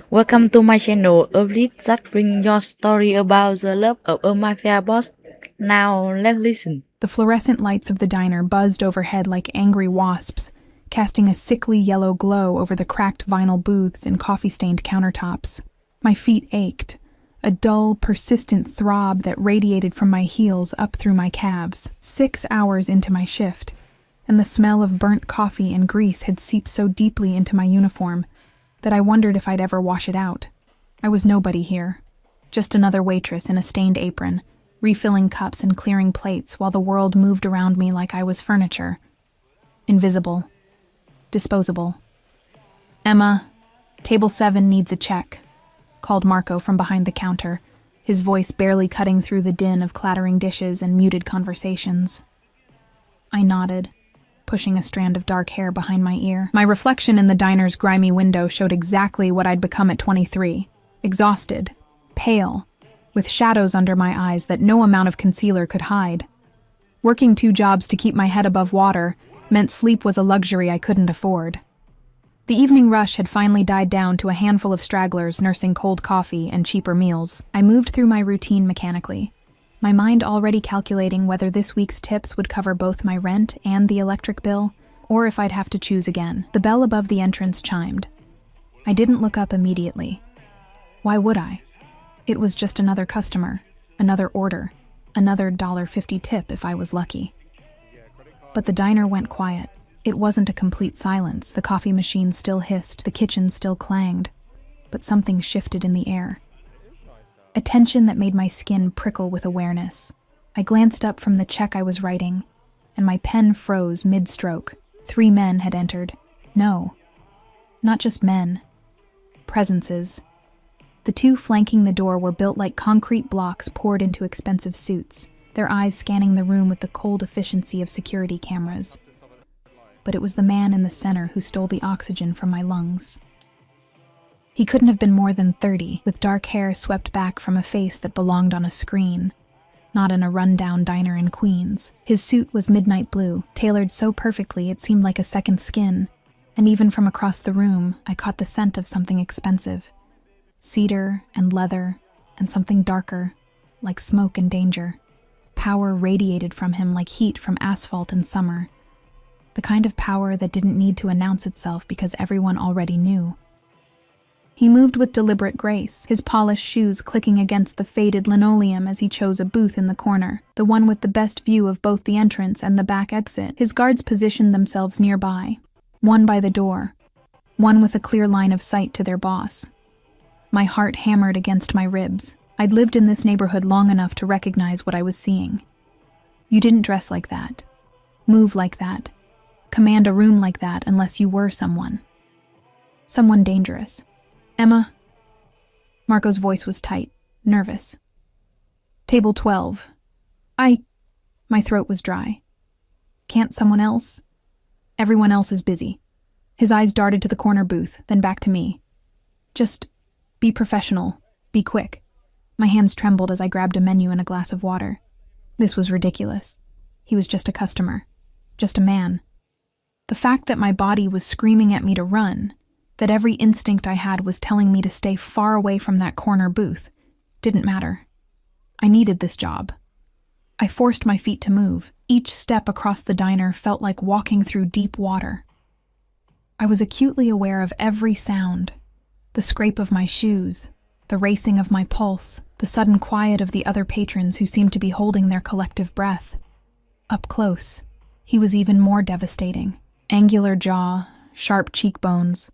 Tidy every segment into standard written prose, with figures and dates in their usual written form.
Welcome to my channel, a place that brings your story about the love of a mafia boss. Now let's listen. The fluorescent lights of the diner buzzed overhead like angry wasps, casting a sickly yellow glow over the cracked vinyl booths and coffee-stained countertops. My feet ached, a dull, persistent throb that radiated from my heels up through my calves. 6 hours into my shift, and the smell of burnt coffee and grease had seeped so deeply into my uniform that I wondered if I'd ever wash it out. I was nobody here, just another waitress in a stained apron, refilling cups and clearing plates while the world moved around me like I was furniture. Invisible. Disposable. "Emma, table 7 needs a check," called Marco from behind the counter, his voice barely cutting through the din of clattering dishes and muted conversations. I nodded, pushing a strand of dark hair behind my ear. My reflection in the diner's grimy window showed exactly what I'd become at 23. Exhausted, pale, with shadows under my eyes that no amount of concealer could hide. Working 2 jobs to keep my head above water meant sleep was a luxury I couldn't afford. The evening rush had finally died down to a handful of stragglers nursing cold coffee and cheaper meals. I moved through my routine mechanically, my mind already calculating whether this week's tips would cover both my rent and the electric bill, or if I'd have to choose again. The bell above the entrance chimed. I didn't look up immediately. Why would I? It was just another customer, another order, another $1.50 tip if I was lucky. But the diner went quiet. It wasn't a complete silence. The coffee machine still hissed, the kitchen still clanged, but something shifted in the air. A tension that made my skin prickle with awareness. I glanced up from the check I was writing, and my pen froze mid-stroke. 3 men had entered. No, not just men. Presences. The 2 flanking the door were built like concrete blocks poured into expensive suits, their eyes scanning the room with the cold efficiency of security cameras. But it was the man in the center who stole the oxygen from my lungs. He couldn't have been more than 30, with dark hair swept back from a face that belonged on a screen, not in a run-down diner in Queens. His suit was midnight blue, tailored so perfectly it seemed like a second skin, and even from across the room, I caught the scent of something expensive. Cedar and leather, and something darker, like smoke and danger. Power radiated from him like heat from asphalt in summer. The kind of power that didn't need to announce itself because everyone already knew. He moved with deliberate grace, his polished shoes clicking against the faded linoleum as he chose a booth in the corner, the one with the best view of both the entrance and the back exit. His guards positioned themselves nearby, one by the door, one with a clear line of sight to their boss. My heart hammered against my ribs. I'd lived in this neighborhood long enough to recognize what I was seeing. You didn't dress like that, move like that, command a room like that unless you were someone. Someone dangerous. "Emma?" Marco's voice was tight, nervous. "Table 12. My throat was dry. "Can't someone else?" "Everyone else is busy." His eyes darted to the corner booth, then back to me. "Just be professional. Be quick." My hands trembled as I grabbed a menu and a glass of water. This was ridiculous. He was just a customer. Just a man. The fact that my body was screaming at me to run, that every instinct I had was telling me to stay far away from that corner booth, didn't matter. I needed this job. I forced my feet to move. Each step across the diner felt like walking through deep water. I was acutely aware of every sound. The scrape of my shoes, the racing of my pulse, the sudden quiet of the other patrons who seemed to be holding their collective breath. Up close, he was even more devastating. Angular jaw, sharp cheekbones,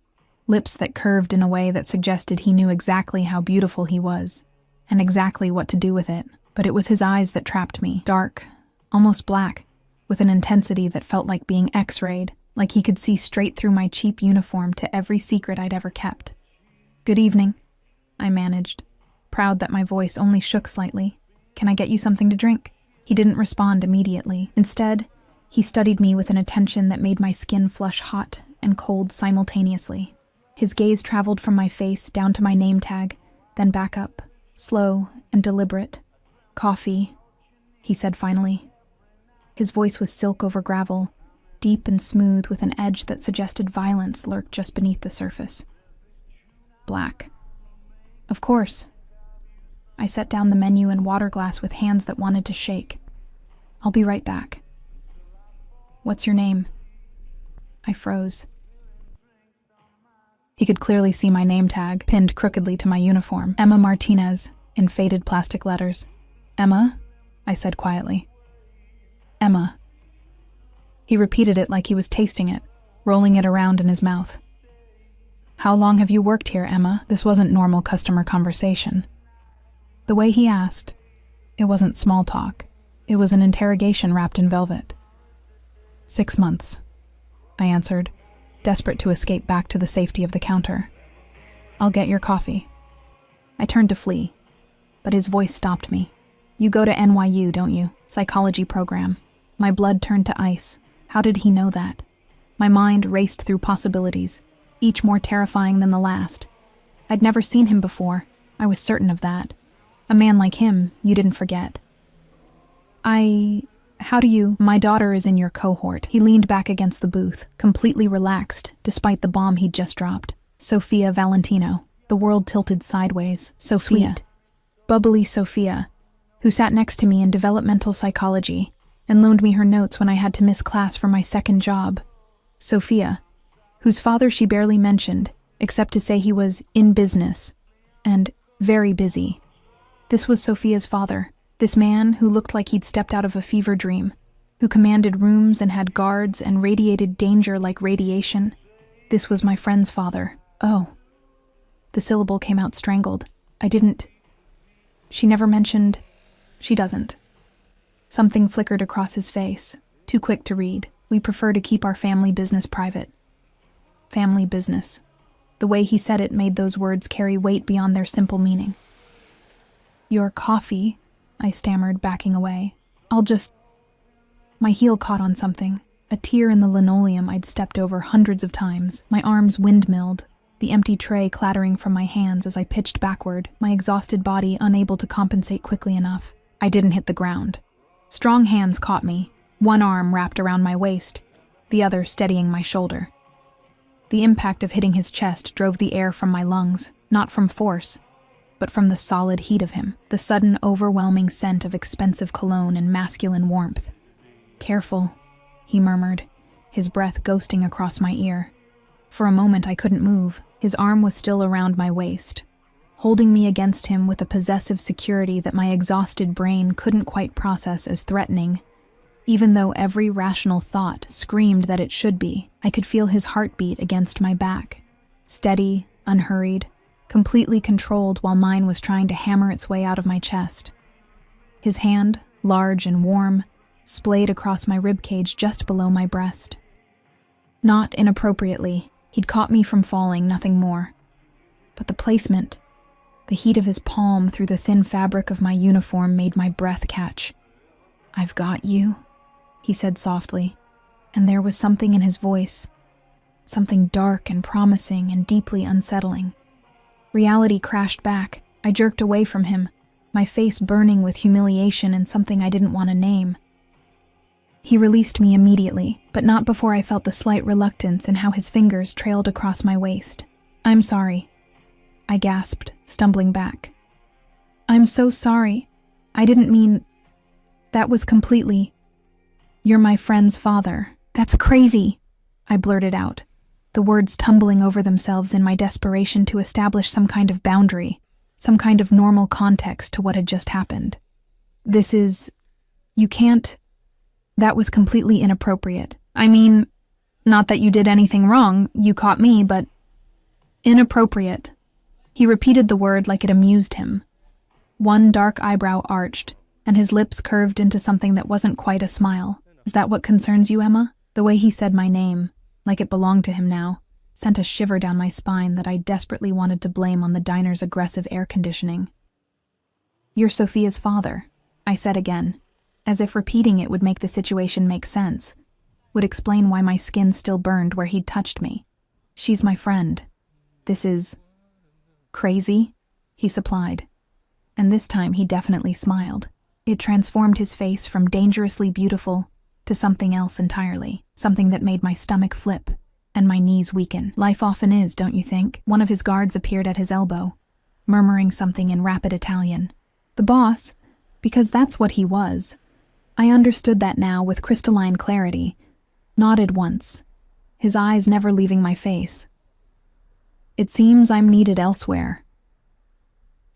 lips that curved in a way that suggested he knew exactly how beautiful he was, and exactly what to do with it. But it was his eyes that trapped me, dark, almost black, with an intensity that felt like being X-rayed, like he could see straight through my cheap uniform to every secret I'd ever kept. "Good evening," I managed, proud that my voice only shook slightly. "Can I get you something to drink?" He didn't respond immediately. Instead, he studied me with an attention that made my skin flush hot and cold simultaneously. His gaze traveled from my face down to my name tag, then back up, slow and deliberate. "Coffee," he said finally. His voice was silk over gravel, deep and smooth with an edge that suggested violence lurked just beneath the surface. black. Of course. I set down the menu and water glass with hands that wanted to shake. I'll be right back. What's your name? I froze. He could clearly see my name tag, pinned crookedly to my uniform. Emma Martinez, in faded plastic letters. Emma? I said quietly. Emma. He repeated it like he was tasting it, rolling it around in his mouth. How long have you worked here, Emma? This wasn't normal customer conversation. The way he asked, it wasn't small talk. It was an interrogation wrapped in velvet. 6 months, I answered, desperate to escape back to the safety of the counter. I'll get your coffee. I turned to flee, but his voice stopped me. You go to NYU, don't you? Psychology program. My blood turned to ice. How did he know that? My mind raced through possibilities, each more terrifying than the last. I'd never seen him before. I was certain of that. A man like him, you didn't forget. How do you? My daughter is in your cohort. He leaned back against the booth, completely relaxed, despite the bomb he'd just dropped. Sophia Valentino. The world tilted sideways. Sophia. Sweet. Bubbly Sophia, who sat next to me in developmental psychology and loaned me her notes when I had to miss class for my second job. Sophia, whose father she barely mentioned, except to say he was in business and very busy. This was Sophia's father, this man who looked like he'd stepped out of a fever dream, who commanded rooms and had guards and radiated danger like radiation. This was my friend's father. Oh. The syllable came out strangled. She never mentioned. She doesn't. Something flickered across his face, too quick to read. We prefer to keep our family business private. Family business. The way he said it made those words carry weight beyond their simple meaning. Your coffee, I stammered, backing away. My heel caught on something, a tear in the linoleum I'd stepped over hundreds of times. My arms windmilled, the empty tray clattering from my hands as I pitched backward, my exhausted body unable to compensate quickly enough. I didn't hit the ground. Strong hands caught me, one arm wrapped around my waist, the other steadying my shoulder. The impact of hitting his chest drove the air from my lungs, not from force, but from the solid heat of him, the sudden overwhelming scent of expensive cologne and masculine warmth. Careful, he murmured, his breath ghosting across my ear. For a moment I couldn't move. His arm was still around my waist, holding me against him with a possessive security that my exhausted brain couldn't quite process as threatening. Even though every rational thought screamed that it should be, I could feel his heartbeat against my back. Steady, unhurried, completely controlled while mine was trying to hammer its way out of my chest. His hand, large and warm, splayed across my ribcage just below my breast. Not inappropriately, he'd caught me from falling, nothing more. But the placement, the heat of his palm through the thin fabric of my uniform made my breath catch. I've got you, he said softly, and there was something in his voice, something dark and promising and deeply unsettling. Reality crashed back. I jerked away from him, my face burning with humiliation and something I didn't want to name. He released me immediately, but not before I felt the slight reluctance in how his fingers trailed across my waist. I'm sorry, I gasped, stumbling back. I'm so sorry. I didn't mean... That was completely... You're my friend's father. That's crazy, I blurted out, the words tumbling over themselves in my desperation to establish some kind of boundary, some kind of normal context to what had just happened. This is... You can't... That was completely inappropriate. I mean, not that you did anything wrong, you caught me, but... Inappropriate. He repeated the word like it amused him. One dark eyebrow arched, and his lips curved into something that wasn't quite a smile. Is that what concerns you, Emma? The way he said my name, like it belonged to him now, sent a shiver down my spine that I desperately wanted to blame on the diner's aggressive air conditioning. You're Sophia's father, I said again, as if repeating it would make the situation make sense, would explain why my skin still burned where he'd touched me. She's my friend. This is... crazy, he supplied. And this time he definitely smiled. It transformed his face from dangerously beautiful to something else entirely, something that made my stomach flip. and my knees weaken. Life often is, don't you think? One of his guards appeared at his elbow, murmuring something in rapid Italian. The boss, because that's what he was. I understood that now with crystalline clarity, nodded once, his eyes never leaving my face. It seems I'm needed elsewhere.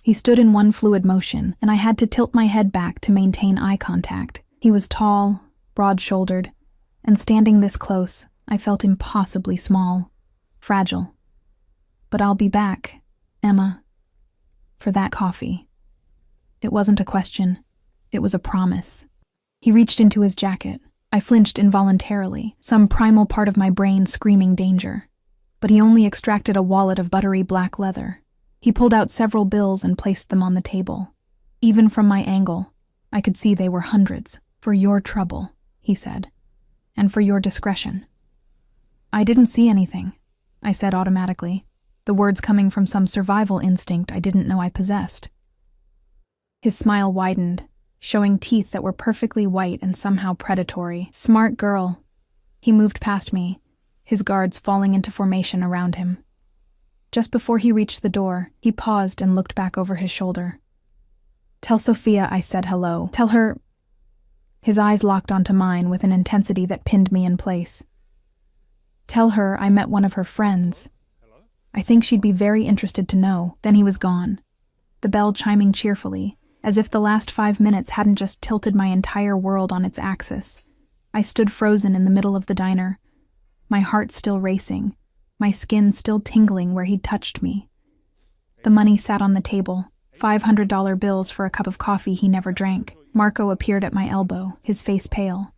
He stood in one fluid motion, and I had to tilt my head back to maintain eye contact. He was tall, broad-shouldered, and standing this close, I felt impossibly small, fragile. But I'll be back, Emma, for that coffee. It wasn't a question, it was a promise. He reached into his jacket. I flinched involuntarily, some primal part of my brain screaming danger. But he only extracted a wallet of buttery black leather. He pulled out several bills and placed them on the table. Even from my angle, I could see they were hundreds. For your trouble, he said, and for your discretion. I didn't see anything, I said automatically, the words coming from some survival instinct I didn't know I possessed. His smile widened, showing teeth that were perfectly white and somehow predatory. Smart girl. He moved past me, his guards falling into formation around him. Just before he reached the door, he paused and looked back over his shoulder. Tell Sophia I said hello. Tell her... His eyes locked onto mine with an intensity that pinned me in place. Tell her I met one of her friends. I think she'd be very interested to know. Then he was gone, the bell chiming cheerfully, as if the last 5 minutes hadn't just tilted my entire world on its axis. I stood frozen in the middle of the diner, my heart still racing, my skin still tingling where he'd touched me. The money sat on the table, $500 bills for a cup of coffee he never drank. Marco appeared at my elbow, his face pale.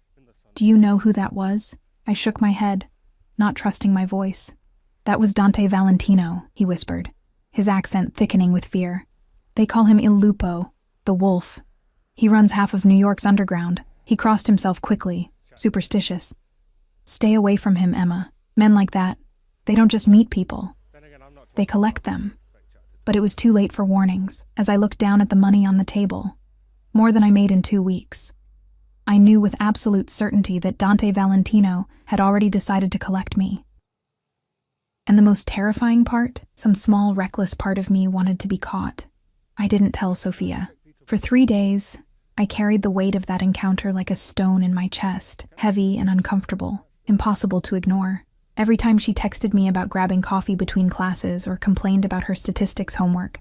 Do you know who that was? I shook my head, not trusting my voice. That was Dante Valentino, he whispered, his accent thickening with fear. They call him Il Lupo, the wolf. He runs half of New York's underground. He crossed himself quickly, superstitious. Stay away from him, Emma. Men like that, they don't just meet people. They collect them. But it was too late for warnings, as I looked down at the money on the table. More than I made in 2 weeks. I knew with absolute certainty that Dante Valentino had already decided to collect me. And the most terrifying part, some small, reckless part of me wanted to be caught. I didn't tell Sophia. For 3 days, I carried the weight of that encounter like a stone in my chest, heavy and uncomfortable, impossible to ignore. Every time she texted me about grabbing coffee between classes or complained about her statistics homework,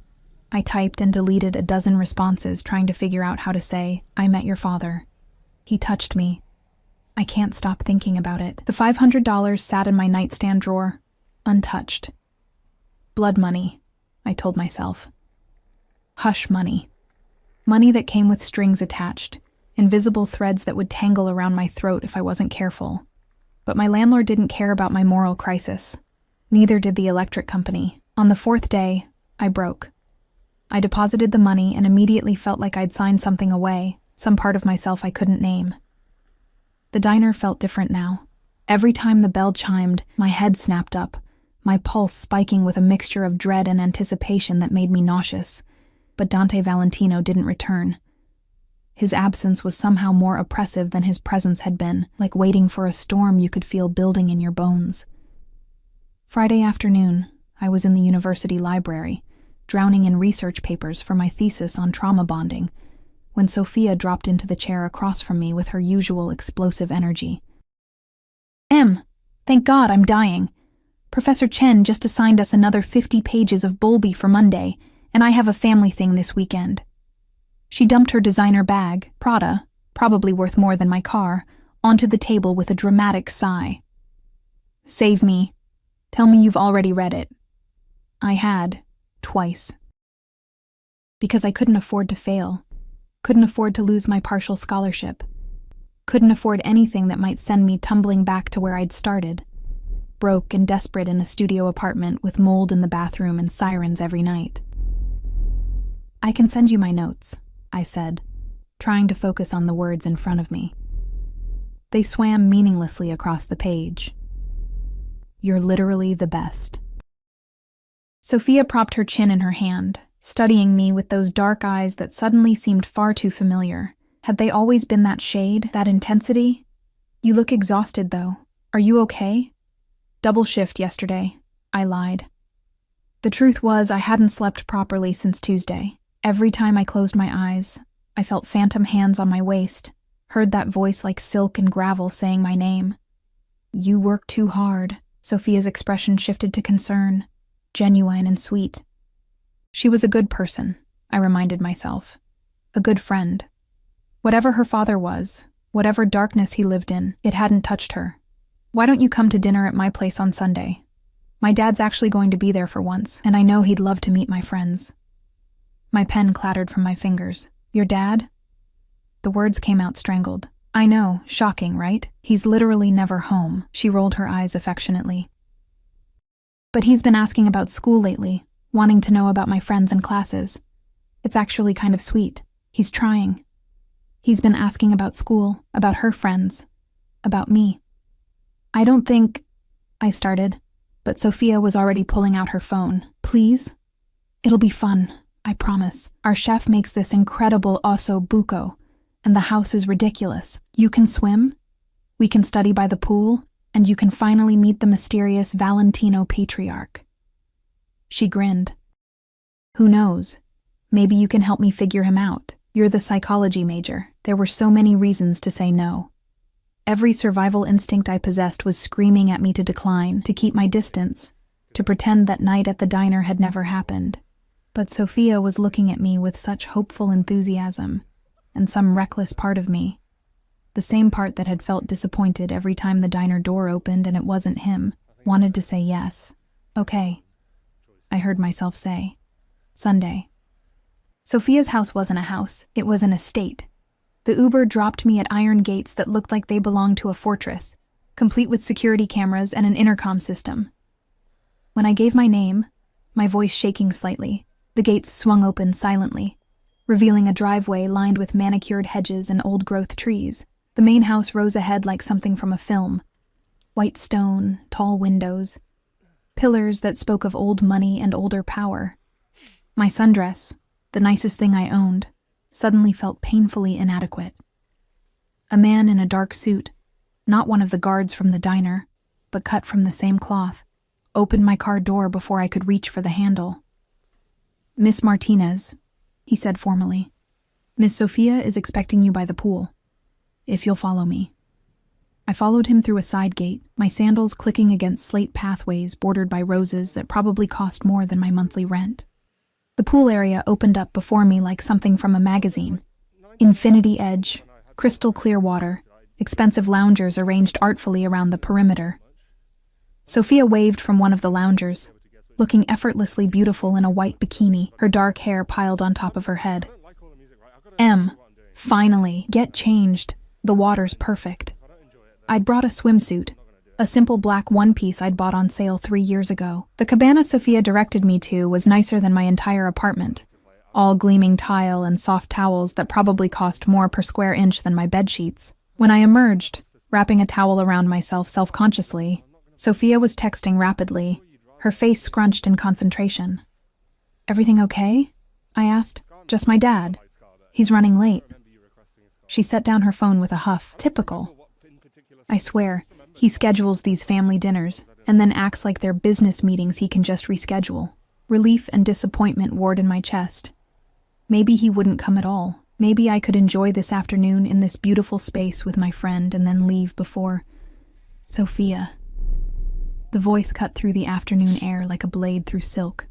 I typed and deleted a dozen responses trying to figure out how to say, I met your father. He touched me. I can't stop thinking about it. The $500 sat in my nightstand drawer, untouched. Blood money, I told myself. Hush money. Money that came with strings attached, invisible threads that would tangle around my throat if I wasn't careful. But my landlord didn't care about my moral crisis. Neither did the electric company. On the 4th day, I broke. I deposited the money and immediately felt like I'd signed something away, some part of myself I couldn't name. The diner felt different now. Every time the bell chimed, my head snapped up, my pulse spiking with a mixture of dread and anticipation that made me nauseous. But Dante Valentino didn't return. His absence was somehow more oppressive than his presence had been, like waiting for a storm you could feel building in your bones. Friday afternoon, I was in the university library, drowning in research papers for my thesis on trauma bonding, when Sophia dropped into the chair across from me with her usual explosive energy. Thank God I'm dying. Professor Chen just assigned us another 50 pages of Bowlby for Monday, and I have a family thing this weekend. She dumped her designer bag, Prada, probably worth more than my car, onto the table with a dramatic sigh. Save me. Tell me you've already read it. I had. Twice. Because I couldn't afford to fail, couldn't afford to lose my partial scholarship, couldn't afford anything that might send me tumbling back to where I'd started, broke and desperate in a studio apartment with mold in the bathroom and sirens every night. I can send you my notes, I said, trying to focus on the words in front of me. They swam meaninglessly across the page. You're literally the best. Sophia propped her chin in her hand, studying me with those dark eyes that suddenly seemed far too familiar. Had they always been that shade, that intensity? You look exhausted, though. Are you okay? Double shift yesterday, I lied. The truth was I hadn't slept properly since Tuesday. Every time I closed my eyes, I felt phantom hands on my waist, heard that voice like silk and gravel saying my name. You work too hard. Sophia's expression shifted to concern, genuine and sweet. She was a good person, I reminded myself. A good friend. Whatever her father was, whatever darkness he lived in, it hadn't touched her. Why don't you come to dinner at my place on Sunday? My dad's actually going to be there for once, and I know he'd love to meet my friends. My pen clattered from my fingers. Your dad? The words came out strangled. I know, shocking, right? He's literally never home. She rolled her eyes affectionately. But he's been asking about school lately, wanting to know about my friends and classes. It's actually kind of sweet. He's trying. He's been asking about school, about her friends, about me. I don't think... I started, but Sophia was already pulling out her phone. Please? It'll be fun, I promise. Our chef makes this incredible osso buco, and the house is ridiculous. You can swim, we can study by the pool, and you can finally meet the mysterious Valentino patriarch. She grinned. Who knows? Maybe you can help me figure him out. You're the psychology major. There were so many reasons to say no. Every survival instinct I possessed was screaming at me to decline, to keep my distance, to pretend that night at the diner had never happened. But Sophia was looking at me with such hopeful enthusiasm, and some reckless part of me, the same part that had felt disappointed every time the diner door opened and it wasn't him, wanted to say yes. Okay, I heard myself say. Sunday. Sophia's house wasn't a house, it was an estate. The Uber dropped me at iron gates that looked like they belonged to a fortress, complete with security cameras and an intercom system. When I gave my name, my voice shaking slightly, the gates swung open silently, revealing a driveway lined with manicured hedges and old-growth trees. The main house rose ahead like something from a film. White stone, tall windows, pillars that spoke of old money and older power. My sundress, the nicest thing I owned, suddenly felt painfully inadequate. A man in a dark suit, not one of the guards from the diner, but cut from the same cloth, opened my car door before I could reach for the handle. Miss Martinez, he said formally, Miss Sophia is expecting you by the pool, if you'll follow me. I followed him through a side gate, my sandals clicking against slate pathways bordered by roses that probably cost more than my monthly rent. The pool area opened up before me like something from a magazine. Infinity edge, crystal clear water, expensive loungers arranged artfully around the perimeter. Sophia waved from one of the loungers, looking effortlessly beautiful in a white bikini, her dark hair piled on top of her head. Finally, get changed. The water's perfect. I'd brought a swimsuit, a simple black one-piece I'd bought on sale 3 years ago. The cabana Sophia directed me to was nicer than my entire apartment, all gleaming tile and soft towels that probably cost more per square inch than my bedsheets. When I emerged, wrapping a towel around myself self-consciously, Sophia was texting rapidly, her face scrunched in concentration. Everything okay? I asked. Just my dad. He's running late. She set down her phone with a huff. Typical. I swear, he schedules these family dinners, and then acts like they're business meetings he can just reschedule. Relief and disappointment warred in my chest. Maybe he wouldn't come at all. Maybe I could enjoy this afternoon in this beautiful space with my friend and then leave before... Sophia. The voice cut through the afternoon air like a blade through silk.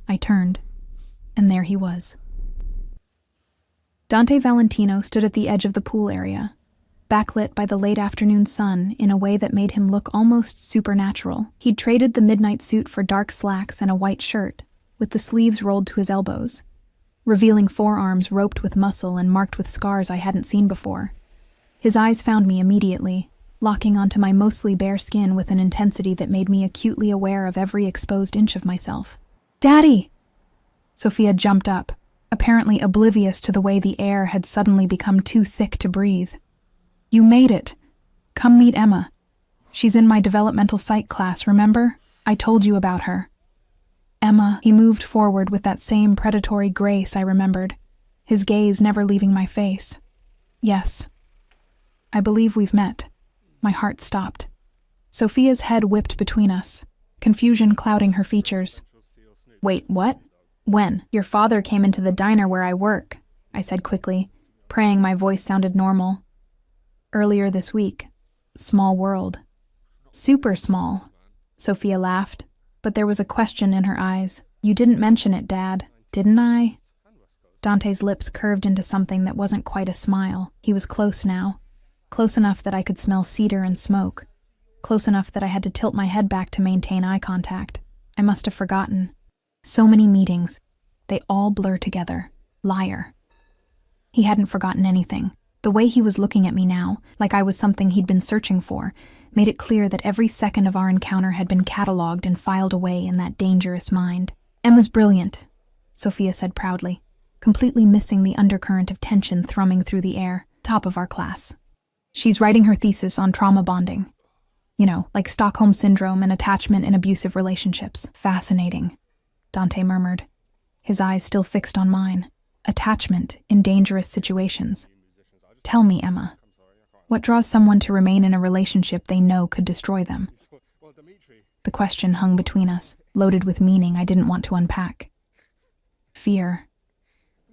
I turned, and there he was. Dante Valentino stood at the edge of the pool area, backlit by the late afternoon sun in a way that made him look almost supernatural. He'd traded the midnight suit for dark slacks and a white shirt, with the sleeves rolled to his elbows, revealing forearms roped with muscle and marked with scars I hadn't seen before. His eyes found me immediately, locking onto my mostly bare skin with an intensity that made me acutely aware of every exposed inch of myself. "Daddy!" Sophia jumped up, apparently oblivious to the way the air had suddenly become too thick to breathe. "You made it. Come meet Emma. She's in my developmental psych class, remember? I told you about her." Emma, he moved forward with that same predatory grace I remembered, his gaze never leaving my face. "Yes. I believe we've met." My heart stopped. Sophia's head whipped between us, confusion clouding her features. Wait, what? When? Your father came into the diner where I work, I said quickly, praying my voice sounded normal. Earlier this week. Small world. Super small. Sophia laughed, but there was a question in her eyes. You didn't mention it, Dad, didn't I? Dante's lips curved into something that wasn't quite a smile. He was close now. Close enough that I could smell cedar and smoke. Close enough that I had to tilt my head back to maintain eye contact. I must have forgotten. So many meetings. They all blur together. Liar. He hadn't forgotten anything. The way he was looking at me now, like I was something he'd been searching for, made it clear that every second of our encounter had been catalogued and filed away in that dangerous mind. Emma's brilliant, Sophia said proudly, completely missing the undercurrent of tension thrumming through the air. Top of our class. She's writing her thesis on trauma bonding. You know, like Stockholm Syndrome and attachment in abusive relationships. Fascinating, Dante murmured, his eyes still fixed on mine. Attachment in dangerous situations. Tell me, Emma, what draws someone to remain in a relationship they know could destroy them? The question hung between us, loaded with meaning I didn't want to unpack. Fear,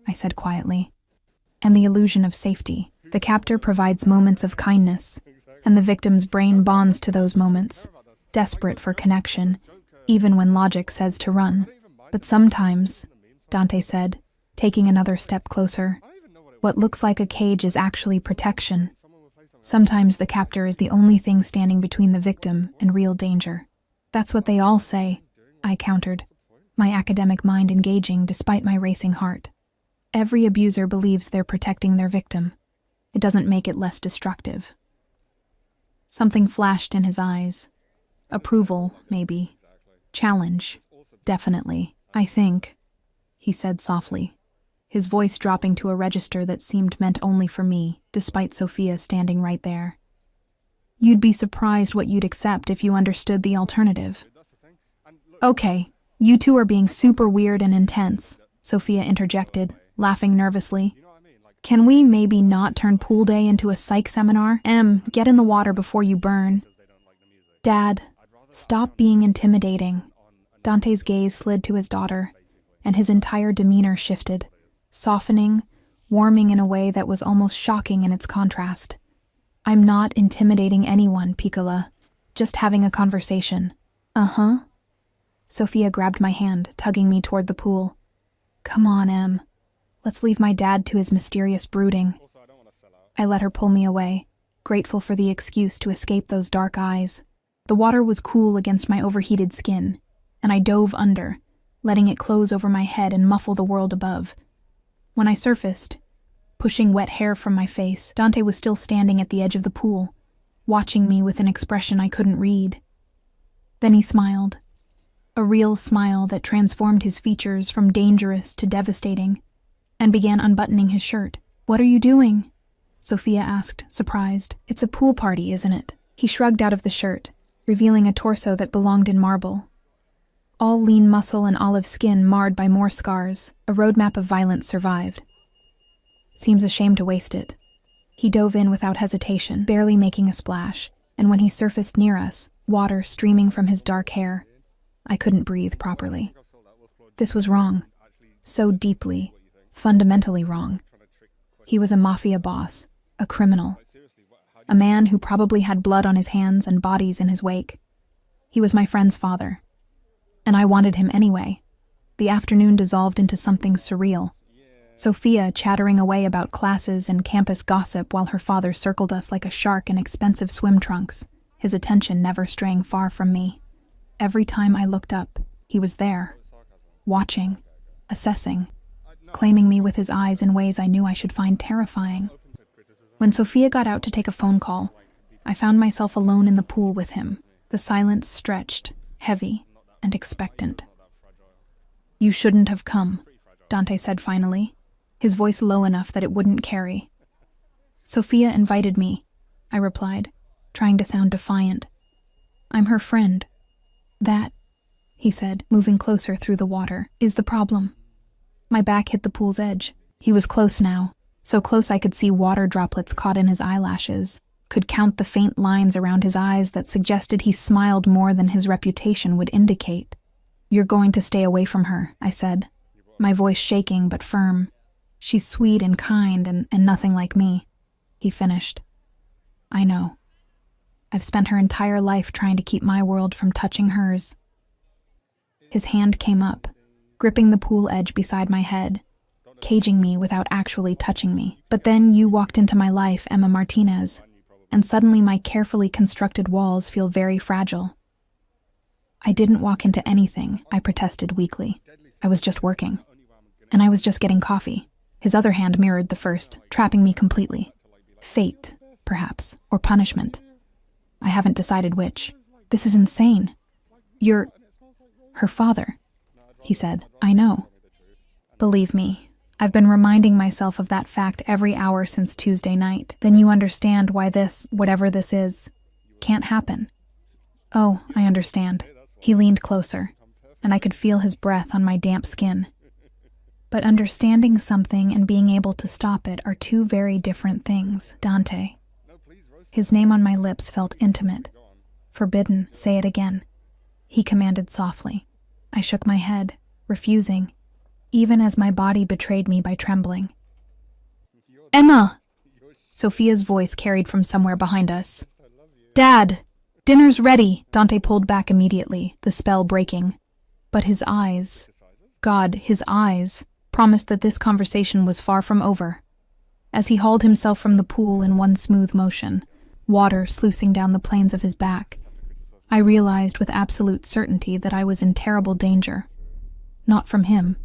I said quietly, and the illusion of safety. The captor provides moments of kindness, and the victim's brain bonds to those moments, desperate for connection, even when logic says to run. But sometimes, Dante said, taking another step closer, what looks like a cage is actually protection. Sometimes the captor is the only thing standing between the victim and real danger. That's what they all say, I countered, my academic mind engaging despite my racing heart. Every abuser believes they're protecting their victim. It doesn't make it less destructive. Something flashed in his eyes. Approval, maybe. Challenge, definitely. I think, he said softly, his voice dropping to a register that seemed meant only for me, despite Sophia standing right there. You'd be surprised what you'd accept if you understood the alternative. Okay, you two are being super weird and intense, Sophia interjected, laughing nervously. Can we maybe not turn pool day into a psych seminar? Get in the water before you burn. Dad, stop being intimidating. Dante's gaze slid to his daughter, and his entire demeanor shifted, softening, warming in a way that was almost shocking in its contrast. I'm not intimidating anyone, Piccola. Just having a conversation. Uh-huh. Sophia grabbed my hand, tugging me toward the pool. Come on, Em. Let's leave my dad to his mysterious brooding. I let her pull me away, grateful for the excuse to escape those dark eyes. The water was cool against my overheated skin, and I dove under, letting it close over my head and muffle the world above. When I surfaced, pushing wet hair from my face, Dante was still standing at the edge of the pool, watching me with an expression I couldn't read. Then he smiled, a real smile that transformed his features from dangerous to devastating, and began unbuttoning his shirt. What are you doing? Sophia asked, surprised. It's a pool party, isn't it? He shrugged out of the shirt, revealing a torso that belonged in marble. All lean muscle and olive skin marred by more scars, a roadmap of violence survived. Seems a shame to waste it. He dove in without hesitation, barely making a splash, and when he surfaced near us, water streaming from his dark hair, I couldn't breathe properly. This was wrong. So deeply, fundamentally wrong. He was a mafia boss, a criminal, a man who probably had blood on his hands and bodies in his wake. He was my friend's father. And I wanted him anyway. The afternoon dissolved into something surreal. Sophia chattering away about classes and campus gossip while her father circled us like a shark in expensive swim trunks, his attention never straying far from me. Every time I looked up, he was there, watching, assessing, claiming me with his eyes in ways I knew I should find terrifying. When Sophia got out to take a phone call, I found myself alone in the pool with him, the silence stretched, heavy, and expectant. You shouldn't have come, Dante said finally, his voice low enough that it wouldn't carry. Sophia invited me, I replied, trying to sound defiant. I'm her friend. That, he said, moving closer through the water, is the problem. My back hit the pool's edge. He was close now, so close I could see water droplets caught in his eyelashes, could count the faint lines around his eyes that suggested he smiled more than his reputation would indicate. "You're going to stay away from her," I said, my voice shaking but firm. "She's sweet and kind and nothing like me," he finished. "I know. I've spent her entire life trying to keep my world from touching hers." His hand came up, gripping the pool edge beside my head, caging me without actually touching me. "But then you walked into my life, Emma Martinez, and suddenly my carefully constructed walls feel very fragile." "I didn't walk into anything," I protested weakly. "I was just working. And I was just getting coffee." His other hand mirrored the first, trapping me completely. Fate, perhaps, or punishment. I haven't decided which. "This is insane. You're her father," he said. "I know. Believe me, I've been reminding myself of that fact every hour since Tuesday night. Then you understand why this, whatever this is, can't happen." "Oh, I understand." He leaned closer, and I could feel his breath on my damp skin. "But understanding something and being able to stop it are two very different things, Dante." His name on my lips felt intimate. "Forbidden, say it again," he commanded softly. I shook my head, refusing, even as my body betrayed me by trembling. "Emma!" Sophia's voice carried from somewhere behind us. "Dad! Dinner's ready!" Dante pulled back immediately, the spell breaking. But his eyes, God, his eyes, promised that this conversation was far from over. As he hauled himself from the pool in one smooth motion, water sluicing down the planes of his back, I realized with absolute certainty that I was in terrible danger. Not from him.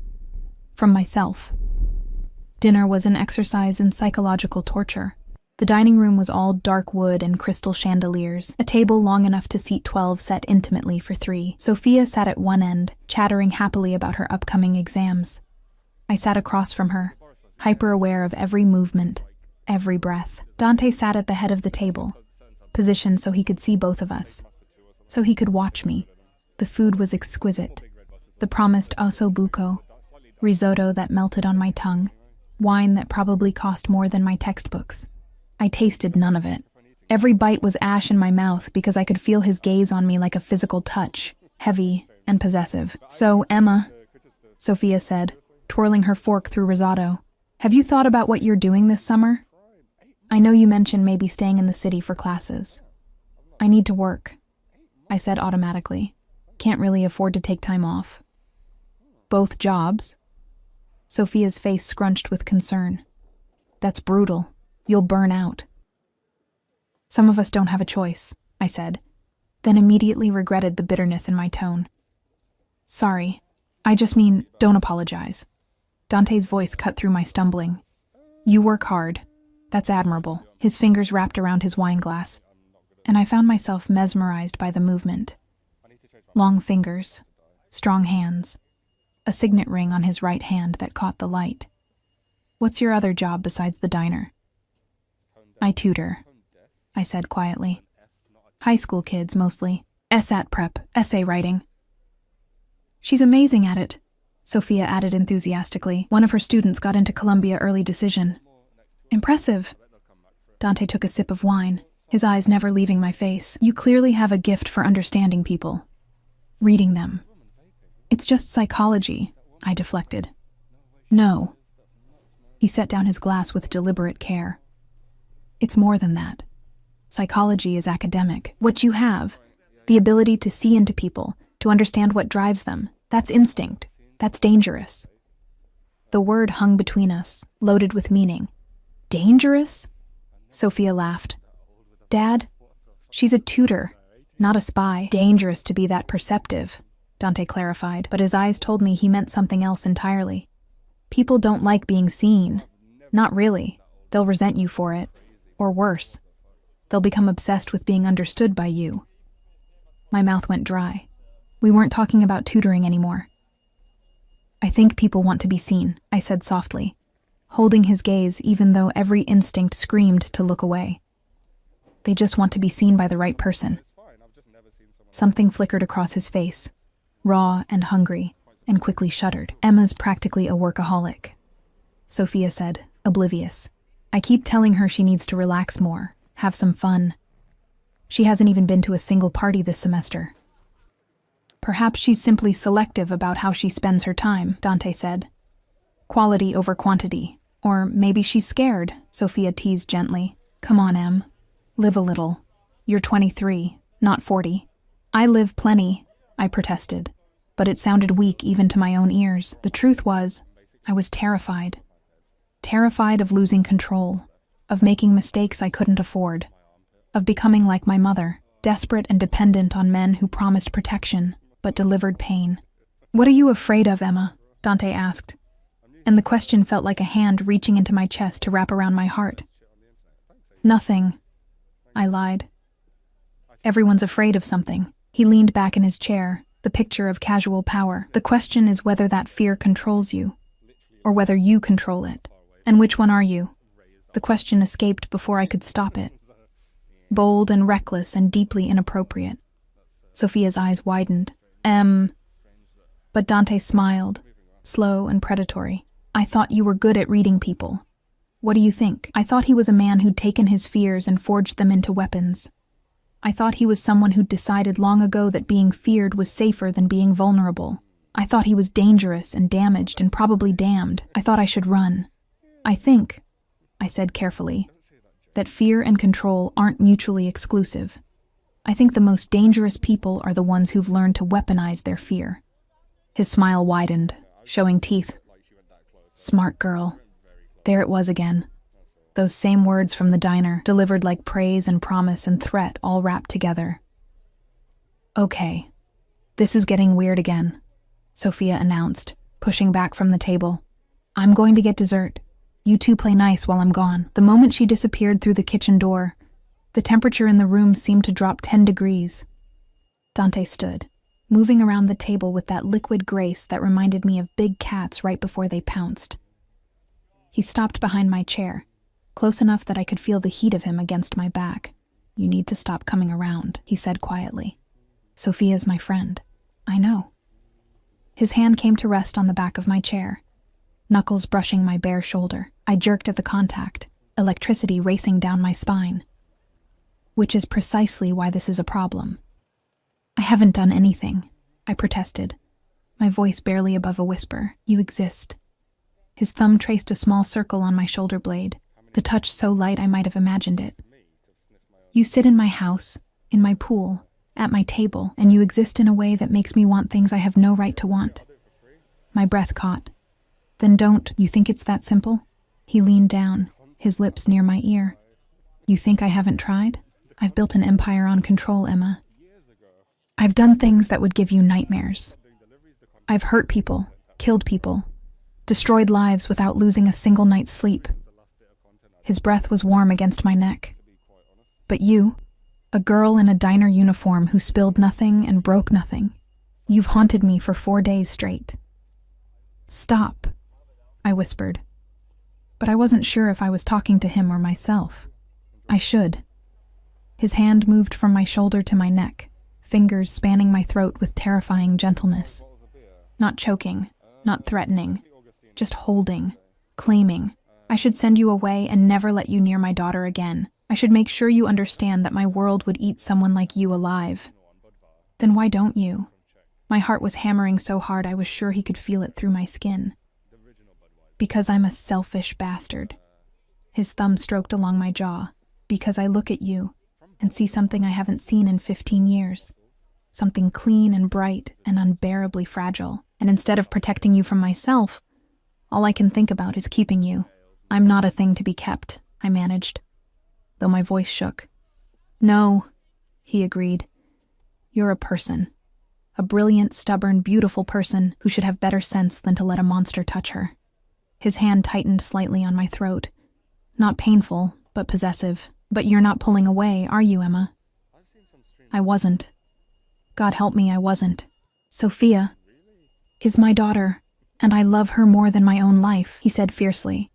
From myself. Dinner was an exercise in psychological torture. The dining room was all dark wood and crystal chandeliers, a table long enough to seat 12 set intimately for 3. Sophia sat at one end, chattering happily about her upcoming exams. I sat across from her, hyper-aware of every movement, every breath. Dante sat at the head of the table, positioned so he could see both of us, so he could watch me. The food was exquisite. The promised osso buco, risotto that melted on my tongue, wine that probably cost more than my textbooks. I tasted none of it. Every bite was ash in my mouth because I could feel his gaze on me like a physical touch, heavy and possessive. "So, Emma," Sophia said, twirling her fork through risotto, "have you thought about what you're doing this summer? I know you mentioned maybe staying in the city for classes." "I need to work," I said automatically. "Can't really afford to take time off." "Both jobs?" Sophia's face scrunched with concern. "That's brutal. You'll burn out." "Some of us don't have a choice," I said, then immediately regretted the bitterness in my tone. "Sorry. I just mean, don't apologize." Dante's voice cut through my stumbling. "You work hard. That's admirable." His fingers wrapped around his wine glass, and I found myself mesmerized by the movement. Long fingers, strong hands, a signet ring on his right hand that caught the light. "What's your other job besides the diner?" "I tutor," I said quietly. "High school kids, mostly. SAT prep, essay writing." "She's amazing at it," Sophia added enthusiastically. "One of her students got into Columbia early decision." "Impressive." Dante took a sip of wine, his eyes never leaving my face. "You clearly have a gift for understanding people. Reading them." "It's just psychology," I deflected. "No." He set down his glass with deliberate care. "It's more than that. Psychology is academic. What you have, the ability to see into people, to understand what drives them, that's instinct. That's dangerous." The word hung between us, loaded with meaning. "Dangerous?" Sophia laughed. "Dad, she's a tutor, not a spy." "Dangerous to be that perceptive," Dante clarified, but his eyes told me he meant something else entirely. "People don't like being seen. Not really. They'll resent you for it. Or worse, they'll become obsessed with being understood by you." My mouth went dry. We weren't talking about tutoring anymore. "I think people want to be seen," I said softly, holding his gaze even though every instinct screamed to look away. "They just want to be seen by the right person." Something flickered across his face, raw and hungry, and quickly shuddered. "Emma's practically a workaholic," Sophia said, oblivious. "I keep telling her she needs to relax more, have some fun. She hasn't even been to a single party this semester. Perhaps she's simply selective about how she spends her time, Dante said. Quality over quantity. Or maybe she's scared, Sophia teased gently. Come on, Em. Live a little. You're 23, not 40. I live plenty, I protested. But it sounded weak even to my own ears. The truth was, I was terrified. Terrified of losing control, of making mistakes I couldn't afford, of becoming like my mother, desperate and dependent on men who promised protection, but delivered pain. What are you afraid of, Emma? Dante asked. And the question felt like a hand reaching into my chest to wrap around my heart. Nothing, I lied. Everyone's afraid of something. He leaned back in his chair, the picture of casual power. The question is whether that fear controls you, or whether you control it. And which one are you? The question escaped before I could stop it. Bold and reckless and deeply inappropriate. Sophia's eyes widened. But Dante smiled, slow and predatory. I thought you were good at reading people. What do you think? I thought he was a man who'd taken his fears and forged them into weapons. I thought he was someone who'd decided long ago that being feared was safer than being vulnerable. I thought he was dangerous and damaged and probably damned. I thought I should run. I think, I said carefully, that fear and control aren't mutually exclusive. I think the most dangerous people are the ones who've learned to weaponize their fear. His smile widened, showing teeth. Smart girl. There it was again. Those same words from the diner, delivered like praise and promise and threat all wrapped together. Okay, this is getting weird again, Sophia announced, pushing back from the table. I'm going to get dessert. You two play nice while I'm gone. The moment she disappeared through the kitchen door, the temperature in the room seemed to drop 10 degrees. Dante stood, moving around the table with that liquid grace that reminded me of big cats right before they pounced. He stopped behind my chair, close enough that I could feel the heat of him against my back. You need to stop coming around, he said quietly. Sophia's my friend. I know. His hand came to rest on the back of my chair, knuckles brushing my bare shoulder. I jerked at the contact, electricity racing down my spine. Which is precisely why this is a problem. I haven't done anything, I protested, my voice barely above a whisper. You exist. His thumb traced a small circle on my shoulder blade, the touch so light I might have imagined it. You sit in my house, in my pool, at my table, and you exist in a way that makes me want things I have no right to want. My breath caught. Then don't you think it's that simple? He leaned down, his lips near my ear. You think I haven't tried? I've built an empire on control, Emma. I've done things that would give you nightmares. I've hurt people, killed people, destroyed lives without losing a single night's sleep. His breath was warm against my neck. But you, a girl in a diner uniform who spilled nothing and broke nothing, you've haunted me for 4 days straight. Stop, I whispered. But I wasn't sure if I was talking to him or myself. I should. His hand moved from my shoulder to my neck, fingers spanning my throat with terrifying gentleness. Not choking, not threatening, just holding, claiming. I should send you away and never let you near my daughter again. I should make sure you understand that my world would eat someone like you alive. Then why don't you? My heart was hammering so hard I was sure he could feel it through my skin. Because I'm a selfish bastard. His thumb stroked along my jaw. Because I look at you and see something I haven't seen in 15 years. Something clean and bright and unbearably fragile. And instead of protecting you from myself, all I can think about is keeping you. I'm not a thing to be kept, I managed, though my voice shook. No, he agreed. You're a person. A brilliant, stubborn, beautiful person who should have better sense than to let a monster touch her. His hand tightened slightly on my throat. Not painful, but possessive. But you're not pulling away, are you, Emma? I wasn't. God help me, I wasn't. Sophia is my daughter, and I love her more than my own life, he said fiercely.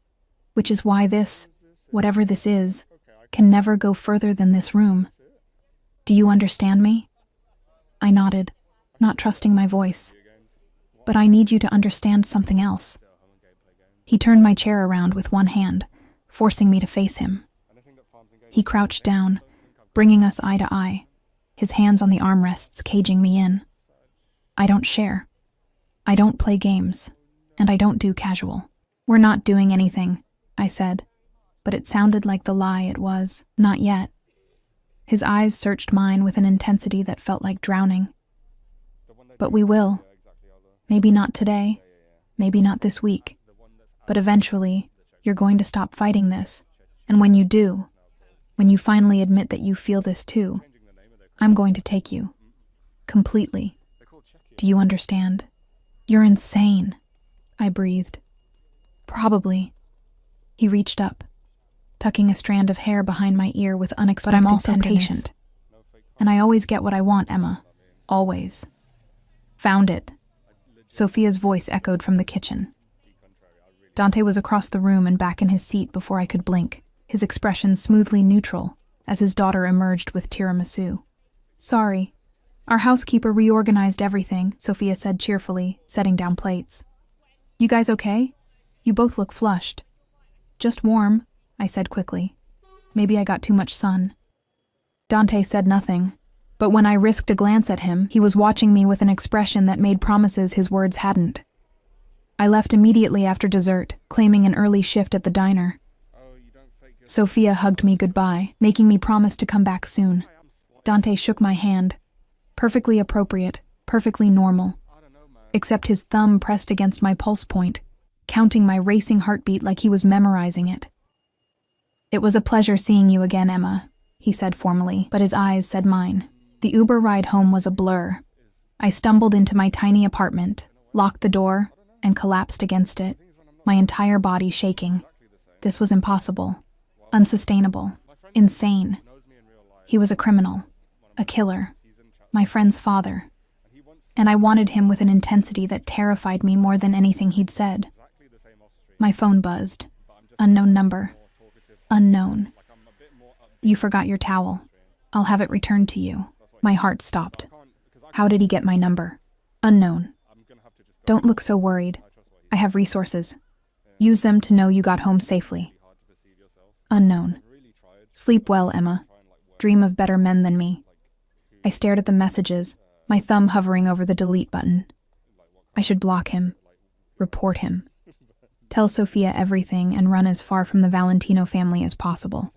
Which is why this, whatever this is, can never go further than this room. Do you understand me? I nodded, not trusting my voice. But I need you to understand something else. He turned my chair around with one hand, forcing me to face him. He crouched down, bringing us eye to eye, his hands on the armrests caging me in. I don't share. I don't play games, and I don't do casual. We're not doing anything, I said, but it sounded like the lie it was. Not yet. His eyes searched mine with an intensity that felt like drowning. But we will. Maybe not today, maybe not this week, but eventually, you're going to stop fighting this, and when you do, when you finally admit that you feel this too, I'm going to take you. Completely. Do you understand? You're insane, I breathed. Probably. He reached up, tucking a strand of hair behind my ear with unexpected tenderness. But I'm also patient. And I always get what I want, Emma. Always. Found it. Sophia's voice echoed from the kitchen. Dante was across the room and back in his seat before I could blink, his expression smoothly neutral as his daughter emerged with tiramisu. Sorry. Our housekeeper reorganized everything, Sophia said cheerfully, setting down plates. You guys okay? You both look flushed. Just warm, I said quickly. Maybe I got too much sun. Dante said nothing, but when I risked a glance at him, he was watching me with an expression that made promises his words hadn't. I left immediately after dessert, claiming an early shift at the diner. Sophia hugged me goodbye, making me promise to come back soon. Dante shook my hand. Perfectly appropriate, perfectly normal. Except his thumb pressed against my pulse point, counting my racing heartbeat like he was memorizing it. It was a pleasure seeing you again, Emma, he said formally, but his eyes said mine. The Uber ride home was a blur. I stumbled into my tiny apartment, locked the door, and collapsed against it, my entire body shaking. This was impossible, unsustainable, insane. He was a criminal, a killer, my friend's father, and I wanted him with an intensity that terrified me more than anything he'd said. My phone buzzed. Unknown number. Unknown. You forgot your towel. I'll have it returned to you. My heart stopped. How did he get my number? Unknown. Don't look so worried. I have resources. Use them to know you got home safely. Unknown. Sleep well, Emma. Dream of better men than me. I stared at the messages, my thumb hovering over the delete button. I should block him. Report him. Tell Sophia everything and run as far from the Valentino family as possible.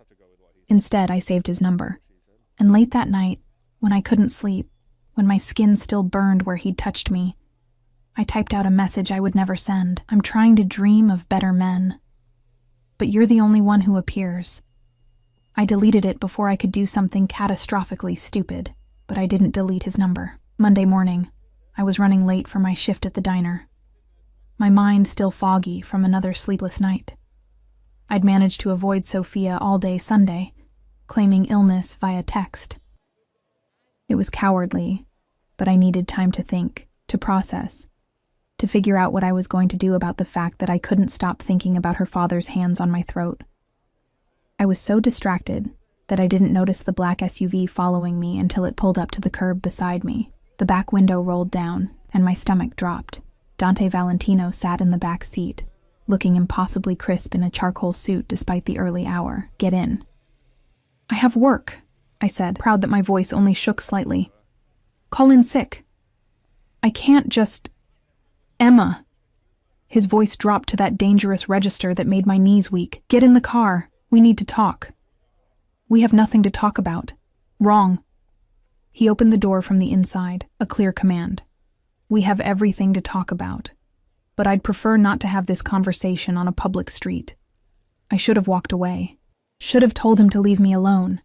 Instead, I saved his number. And late that night, when I couldn't sleep, when my skin still burned where he'd touched me, I typed out a message I would never send. I'm trying to dream of better men. But you're the only one who appears. I deleted it before I could do something catastrophically stupid, but I didn't delete his number. Monday morning, I was running late for my shift at the diner. My mind still foggy from another sleepless night. I'd managed to avoid Sophia all day Sunday, claiming illness via text. It was cowardly, but I needed time to think, to process, to figure out what I was going to do about the fact that I couldn't stop thinking about her father's hands on my throat. I was so distracted that I didn't notice the black SUV following me until it pulled up to the curb beside me. The back window rolled down, and my stomach dropped. Dante Valentino sat in the back seat, looking impossibly crisp in a charcoal suit despite the early hour. Get in. I have work, I said, proud that my voice only shook slightly. Call in sick. I can't just... Emma. His voice dropped to that dangerous register that made my knees weak. Get in the car. We need to talk. We have nothing to talk about. Wrong. He opened the door from the inside, a clear command. We have everything to talk about, but I'd prefer not to have this conversation on a public street. I should have walked away. Should have told him to leave me alone,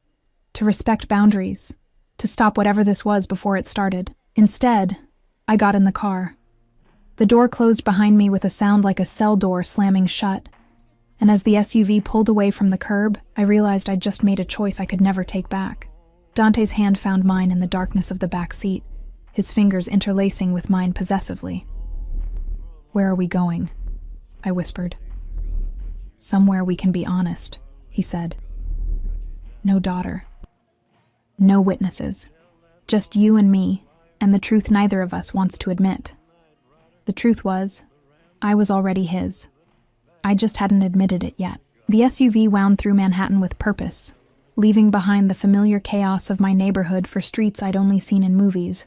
to respect boundaries, to stop whatever this was before it started. Instead, I got in the car. The door closed behind me with a sound like a cell door slamming shut, and as the SUV pulled away from the curb, I realized I'd just made a choice I could never take back. Dante's hand found mine in the darkness of the back seat, his fingers interlacing with mine possessively. Where are we going? I whispered. Somewhere we can be honest, he said. No daughter. No witnesses. Just you and me, and the truth neither of us wants to admit. The truth was, I was already his. I just hadn't admitted it yet. The SUV wound through Manhattan with purpose, leaving behind the familiar chaos of my neighborhood for streets I'd only seen in movies.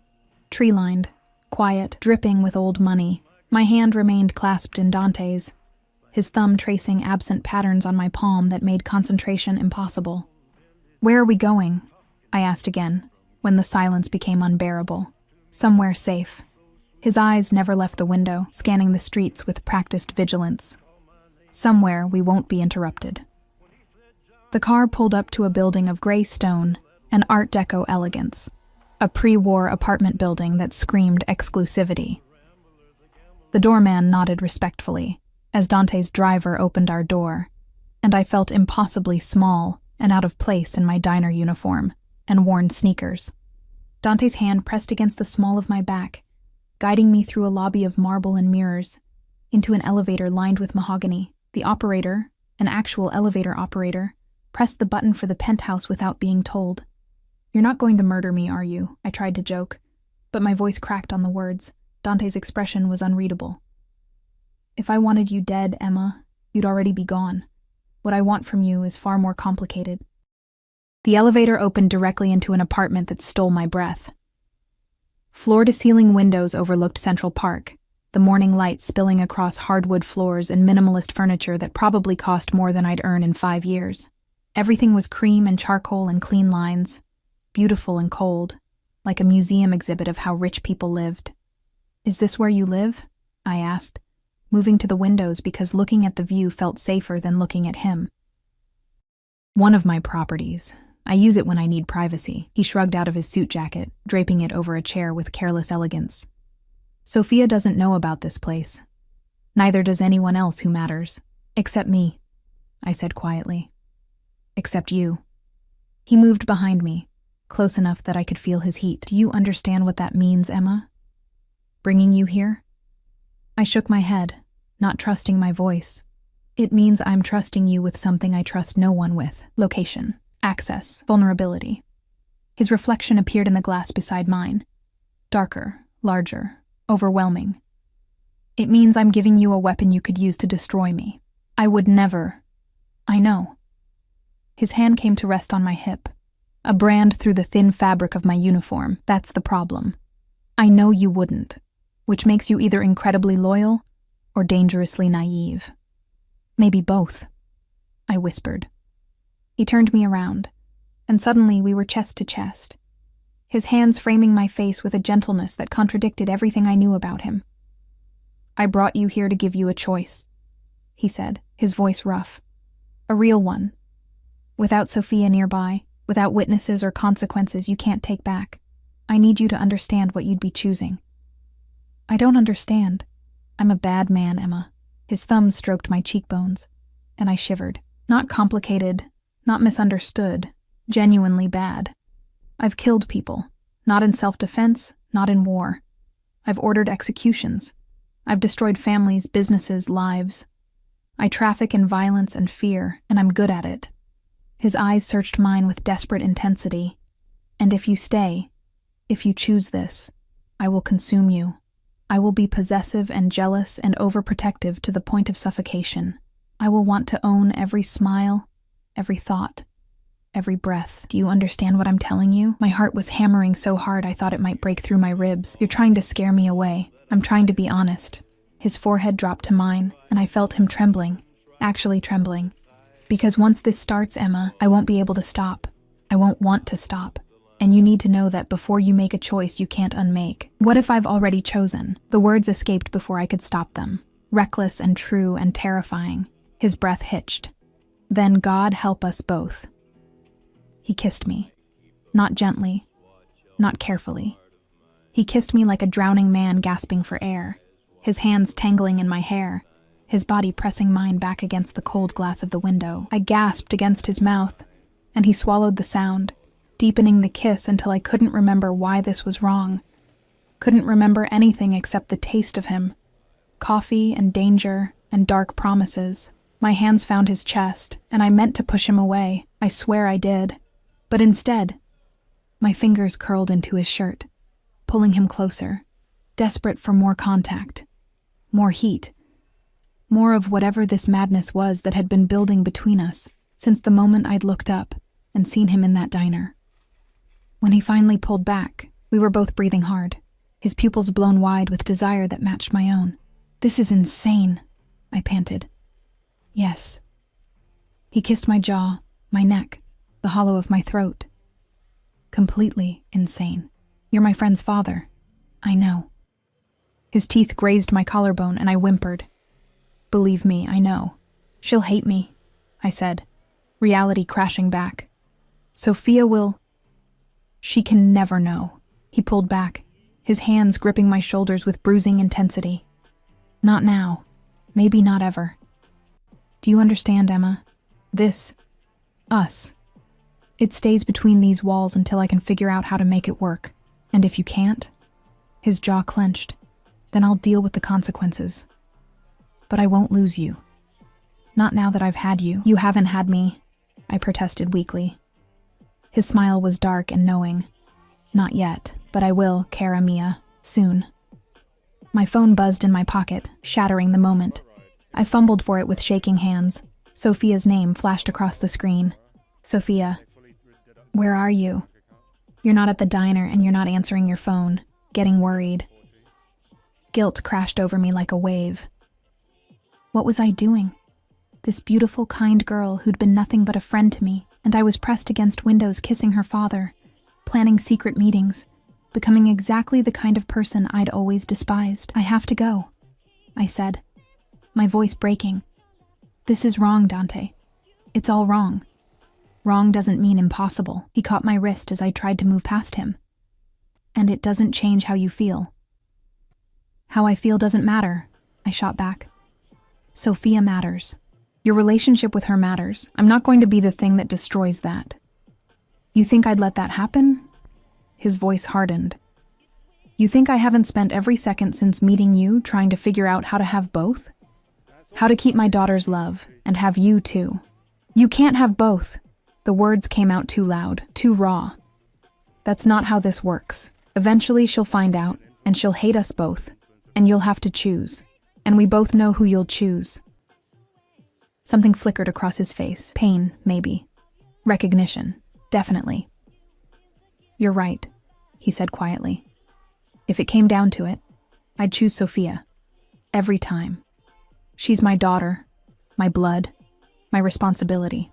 Tree-lined, quiet, dripping with old money. My hand remained clasped in Dante's, his thumb tracing absent patterns on my palm that made concentration impossible. "Where are we going?" I asked again, when the silence became unbearable. "Somewhere safe." His eyes never left the window, scanning the streets with practiced vigilance. "Somewhere we won't be interrupted." The car pulled up to a building of gray stone and Art Deco elegance, a pre-war apartment building that screamed exclusivity. The doorman nodded respectfully as Dante's driver opened our door, and I felt impossibly small and out of place in my diner uniform and worn sneakers. Dante's hand pressed against the small of my back, guiding me through a lobby of marble and mirrors, into an elevator lined with mahogany. The operator, an actual elevator operator, pressed the button for the penthouse without being told. "You're not going to murder me, are you?" I tried to joke, but my voice cracked on the words. Dante's expression was unreadable. "If I wanted you dead, Emma, you'd already be gone. What I want from you is far more complicated." The elevator opened directly into an apartment that stole my breath. Floor-to-ceiling windows overlooked Central Park, the morning light spilling across hardwood floors and minimalist furniture that probably cost more than I'd earn in 5 years. Everything was cream and charcoal and clean lines, beautiful and cold, like a museum exhibit of how rich people lived. "Is this where you live?" I asked, moving to the windows because looking at the view felt safer than looking at him. "One of my properties. I use it when I need privacy." He shrugged out of his suit jacket, draping it over a chair with careless elegance. "Sophia doesn't know about this place. Neither does anyone else who matters. Except me," I said quietly. "Except you." He moved behind me, close enough that I could feel his heat. "Do you understand what that means, Emma? Bringing you here?" I shook my head, not trusting my voice. "It means I'm trusting you with something I trust no one with. Location, access, vulnerability." His reflection appeared in the glass beside mine. Darker, larger, overwhelming. "It means I'm giving you a weapon you could use to destroy me. I would never." "I know." His hand came to rest on my hip, a brand through the thin fabric of my uniform. "That's the problem. I know you wouldn't, which makes you either incredibly loyal or dangerously naive. Maybe both," I whispered. He turned me around, and suddenly we were chest to chest, his hands framing my face with a gentleness that contradicted everything I knew about him. "I brought you here to give you a choice," he said, his voice rough. "A real one. Without Sophia nearby, without witnesses or consequences you can't take back. I need you to understand what you'd be choosing." "I don't understand. I'm a bad man, Emma." His thumbs stroked my cheekbones, and I shivered. "Not complicated, not misunderstood, genuinely bad. I've killed people, not in self-defense, not in war. I've ordered executions. I've destroyed families, businesses, lives. I traffic in violence and fear, and I'm good at it." His eyes searched mine with desperate intensity. "And if you stay, if you choose this, I will consume you. I will be possessive and jealous and overprotective to the point of suffocation. I will want to own every smile, every thought, every breath. Do you understand what I'm telling you?" My heart was hammering so hard I thought it might break through my ribs. "You're trying to scare me away. I'm trying to be honest." His forehead dropped to mine, and I felt him trembling, actually trembling. "Because once this starts, Emma, I won't be able to stop. I won't want to stop. And you need to know that before you make a choice you can't unmake." "What if I've already chosen?" The words escaped before I could stop them. Reckless and true and terrifying. His breath hitched. "Then God help us both." He kissed me. Not gently, not carefully. He kissed me like a drowning man gasping for air, his hands tangling in my hair, his body pressing mine back against the cold glass of the window. I gasped against his mouth, and he swallowed the sound, deepening the kiss until I couldn't remember why this was wrong. Couldn't remember anything except the taste of him. Coffee and danger and dark promises. My hands found his chest, and I meant to push him away. I swear I did. But instead, my fingers curled into his shirt, pulling him closer, desperate for more contact, more heat, more of whatever this madness was that had been building between us since the moment I'd looked up, and seen him in that diner. When he finally pulled back, we were both breathing hard, his pupils blown wide with desire that matched my own. "This is insane," I panted. "Yes." He kissed my jaw, my neck, the hollow of my throat. "Completely insane. You're my friend's father. I know." His teeth grazed my collarbone and I whimpered. "Believe me, I know. She'll hate me," I said, reality crashing back. "Sophia will—" "She can never know." He pulled back, his hands gripping my shoulders with bruising intensity. "Not now. Maybe not ever. Do you understand, Emma? This, us. It stays between these walls until I can figure out how to make it work. And if you can't," his jaw clenched, "then I'll deal with the consequences. But I won't lose you. Not now that I've had you." "You haven't had me," I protested weakly. His smile was dark and knowing. "Not yet, but I will, cara mia, soon." My phone buzzed in my pocket, shattering the moment. I fumbled for it with shaking hands. Sophia's name flashed across the screen. "Sophia, where are you? You're not at the diner and you're not answering your phone, getting worried." Guilt crashed over me like a wave. What was I doing? This beautiful, kind girl who'd been nothing but a friend to me, and I was pressed against windows kissing her father, planning secret meetings, becoming exactly the kind of person I'd always despised. "I have to go," I said, my voice breaking. "This is wrong, Dante. It's all wrong." "Wrong doesn't mean impossible." He caught my wrist as I tried to move past him. "And it doesn't change how you feel." "How I feel doesn't matter," I shot back. "Sophia matters. Your relationship with her matters. I'm not going to be the thing that destroys that." "You think I'd let that happen?" His voice hardened. "You think I haven't spent every second since meeting you trying to figure out how to have both? How to keep my daughter's love and have you too? You can't have both." The words came out too loud, too raw. "That's not how this works. Eventually she'll find out, and she'll hate us both, and you'll have to choose. And we both know who you'll choose." Something flickered across his face. Pain, maybe. Recognition, definitely. "You're right," he said quietly. "If it came down to it, I'd choose Sophia. Every time. She's my daughter, my blood, my responsibility."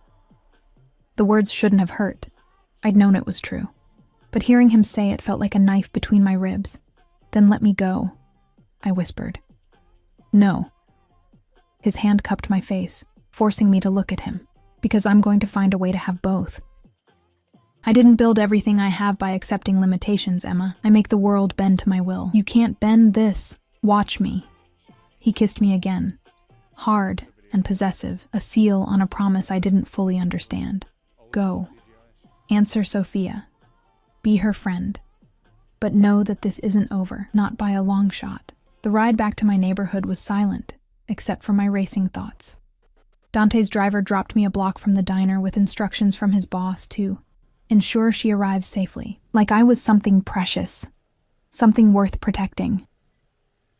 The words shouldn't have hurt. I'd known it was true. But hearing him say it felt like a knife between my ribs. "Then let me go," I whispered. "No." His hand cupped my face, forcing me to look at him, because I'm going to find a way to have both. "I didn't build everything I have by accepting limitations, Emma. I make the world bend to my will. You can't bend this. Watch me." He kissed me again, hard and possessive, a seal on a promise I didn't fully understand. "Go. Answer Sophia. Be her friend. But know that this isn't over, not by a long shot." The ride back to my neighborhood was silent, except for my racing thoughts. Dante's driver dropped me a block from the diner with instructions from his boss to ensure she arrives safely, like I was something precious, something worth protecting.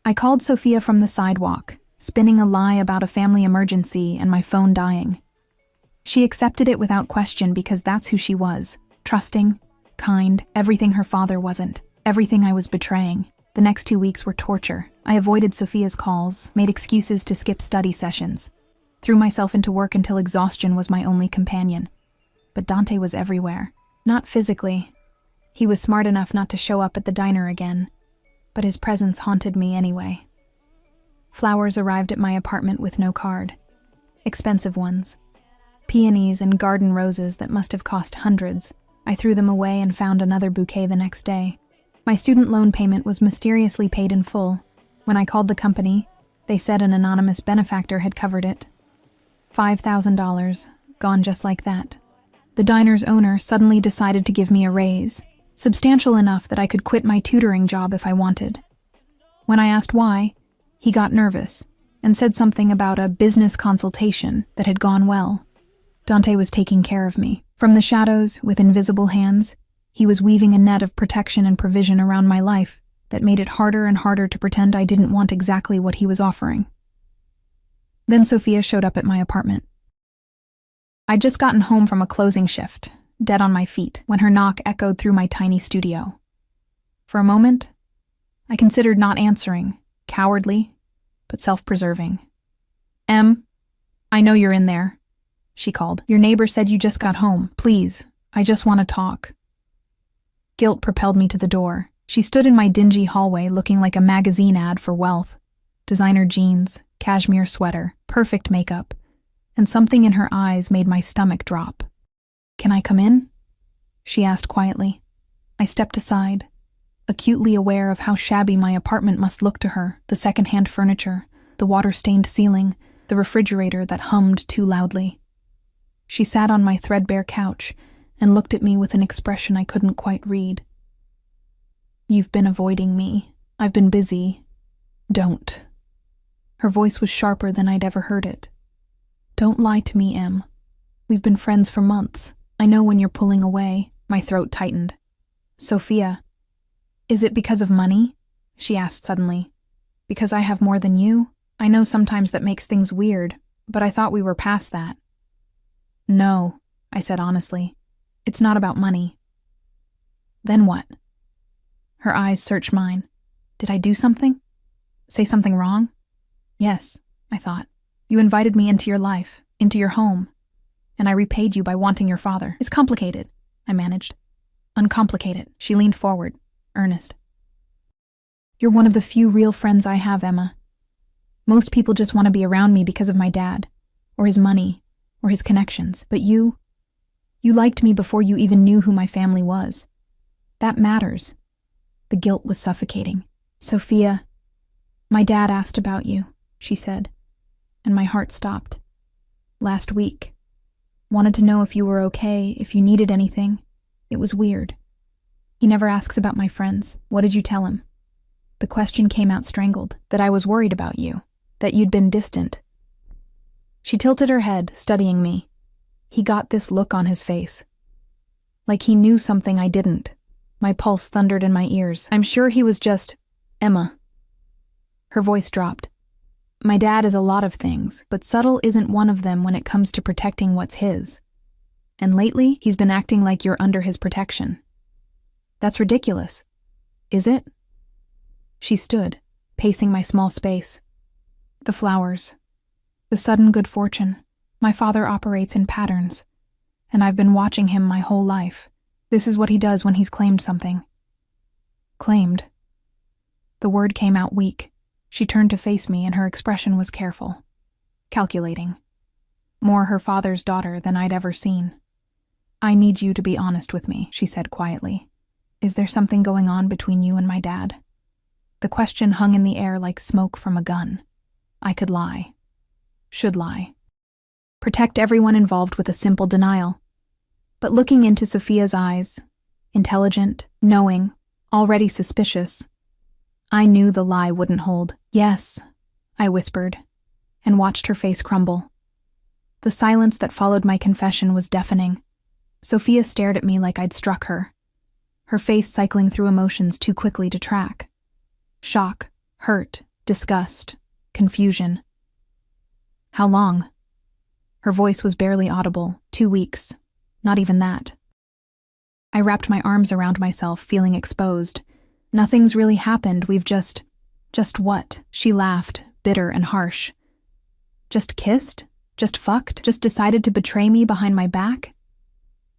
I called Sophia from the sidewalk, spinning a lie about a family emergency and my phone dying. She accepted it without question because that's who she was, trusting, kind, everything her father wasn't, everything I was betraying. The next 2 weeks were torture. I avoided Sophia's calls, made excuses to skip study sessions, threw myself into work until exhaustion was my only companion. But Dante was everywhere. Not physically. He was smart enough not to show up at the diner again, but his presence haunted me anyway. Flowers arrived at my apartment with no card. Expensive ones. Peonies and garden roses that must have cost hundreds. I threw them away and found another bouquet the next day. My student loan payment was mysteriously paid in full. When I called the company, they said an anonymous benefactor had covered it. $5,000, gone just like that. The diner's owner suddenly decided to give me a raise, substantial enough that I could quit my tutoring job if I wanted. When I asked why, he got nervous and said something about a business consultation that had gone well. Dante was taking care of me. From the shadows, with invisible hands, he was weaving a net of protection and provision around my life that made it harder and harder to pretend I didn't want exactly what he was offering. Then Sophia showed up at my apartment. I'd just gotten home from a closing shift, dead on my feet, when her knock echoed through my tiny studio. For a moment, I considered not answering, cowardly, but self-preserving. "Em, I know you're in there," she called. "Your neighbor said you just got home. Please, I just want to talk." Guilt propelled me to the door. She stood in my dingy hallway looking like a magazine ad for wealth. Designer jeans, cashmere sweater, perfect makeup, and something in her eyes made my stomach drop. "Can I come in?" she asked quietly. I stepped aside, acutely aware of how shabby my apartment must look to her, the second-hand furniture, the water-stained ceiling, the refrigerator that hummed too loudly. She sat on my threadbare couch and looked at me with an expression I couldn't quite read. "You've been avoiding me. I've been busy. Don't." Her voice was sharper than I'd ever heard it. "Don't lie to me, Em. We've been friends for months. I know when you're pulling away." My throat tightened. "Sophia, is it because of money?" she asked suddenly. "Because I have more than you? I know sometimes that makes things weird, but I thought we were past that." "No," I said honestly. "It's not about money." "Then what?" Her eyes searched mine. "Did I do something? Say something wrong?" "Yes," I thought. "You invited me into your life, into your home, and I repaid you by wanting your father. It's complicated," I managed. "Uncomplicate it." She leaned forward, earnest. "You're one of the few real friends I have, Emma. Most people just want to be around me because of my dad, or his money, or his connections. But you liked me before you even knew who my family was. That matters." The guilt was suffocating. "Sophia, my dad asked about you," she said, and my heart stopped. "Last week. Wanted to know if you were okay, if you needed anything. It was weird. He never asks about my friends. What did you tell him?" The question came out strangled. "That I was worried about you. That you'd been distant." She tilted her head, studying me. He got this look on his face. Like he knew something I didn't. My pulse thundered in my ears. "I'm sure he was just... Emma." Her voice dropped. "My dad is a lot of things, but subtle isn't one of them when it comes to protecting what's his. And lately, he's been acting like you're under his protection. That's ridiculous. Is it?" She stood, pacing my small space. "The flowers. The sudden good fortune. My father operates in patterns, and I've been watching him my whole life. This is what he does when he's claimed something." "Claimed?" The word came out weak. She turned to face me, and her expression was careful, calculating. More her father's daughter than I'd ever seen. "I need you to be honest with me," she said quietly. "Is there something going on between you and my dad?" The question hung in the air like smoke from a gun. I could lie. Should lie. Protect everyone involved with a simple denial. But looking into Sophia's eyes, intelligent, knowing, already suspicious, I knew the lie wouldn't hold. "Yes," I whispered, and watched her face crumble. The silence that followed my confession was deafening. Sophia stared at me like I'd struck her, her face cycling through emotions too quickly to track. Shock, hurt, disgust, confusion. "How long?" Her voice was barely audible. 2 weeks. Not even that. I wrapped my arms around myself, feeling exposed. "Nothing's really happened, we've just what?" She laughed, bitter and harsh. "Just kissed? Just fucked? Just decided to betray me behind my back?"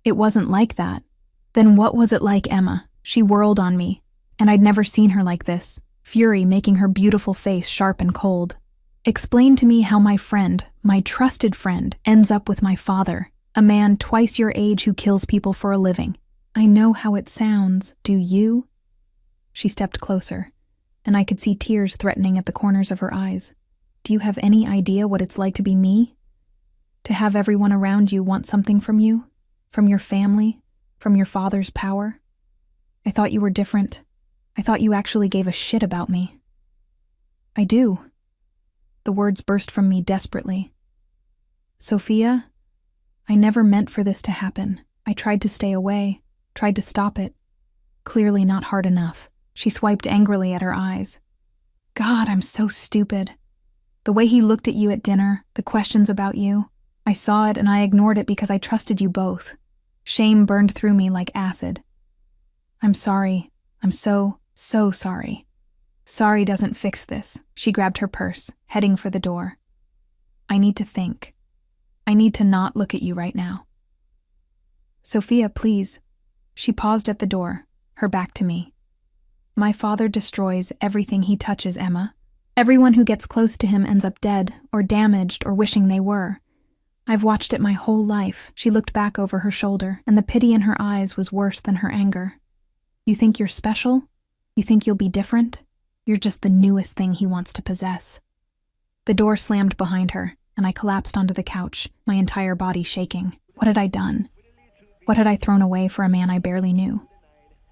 "It wasn't like that." "Then what was it like, Emma?" She whirled on me, and I'd never seen her like this, fury making her beautiful face sharp and cold. "Explain to me how my friend, my trusted friend, ends up with my father, a man twice your age who kills people for a living." "I know how it sounds. Do you?" She stepped closer, and I could see tears threatening at the corners of her eyes. "Do you have any idea what it's like to be me? To have everyone around you want something from you? From your family? From your father's power? I thought you were different. I thought you actually gave a shit about me." "I do." The words burst from me desperately. "Sophia, I never meant for this to happen. I tried to stay away, tried to stop it. Clearly not hard enough." She swiped angrily at her eyes. "God, I'm so stupid. The way he looked at you at dinner, the questions about you. I saw it and I ignored it because I trusted you both. Shame burned through me like acid. I'm sorry. I'm so sorry. Sorry doesn't fix this. She grabbed her purse, heading for the door. I need to think. I need to not look at you right now. Sophia, please. She paused at the door, her back to me. My father destroys everything he touches, Emma. Everyone who gets close to him ends up dead, or damaged, or wishing they were. I've watched it my whole life. She looked back over her shoulder, and the pity in her eyes was worse than her anger. You think you're special? You think you'll be different? You're just the newest thing he wants to possess. The door slammed behind her, and I collapsed onto the couch, my entire body shaking. What had I done? What had I thrown away for a man I barely knew?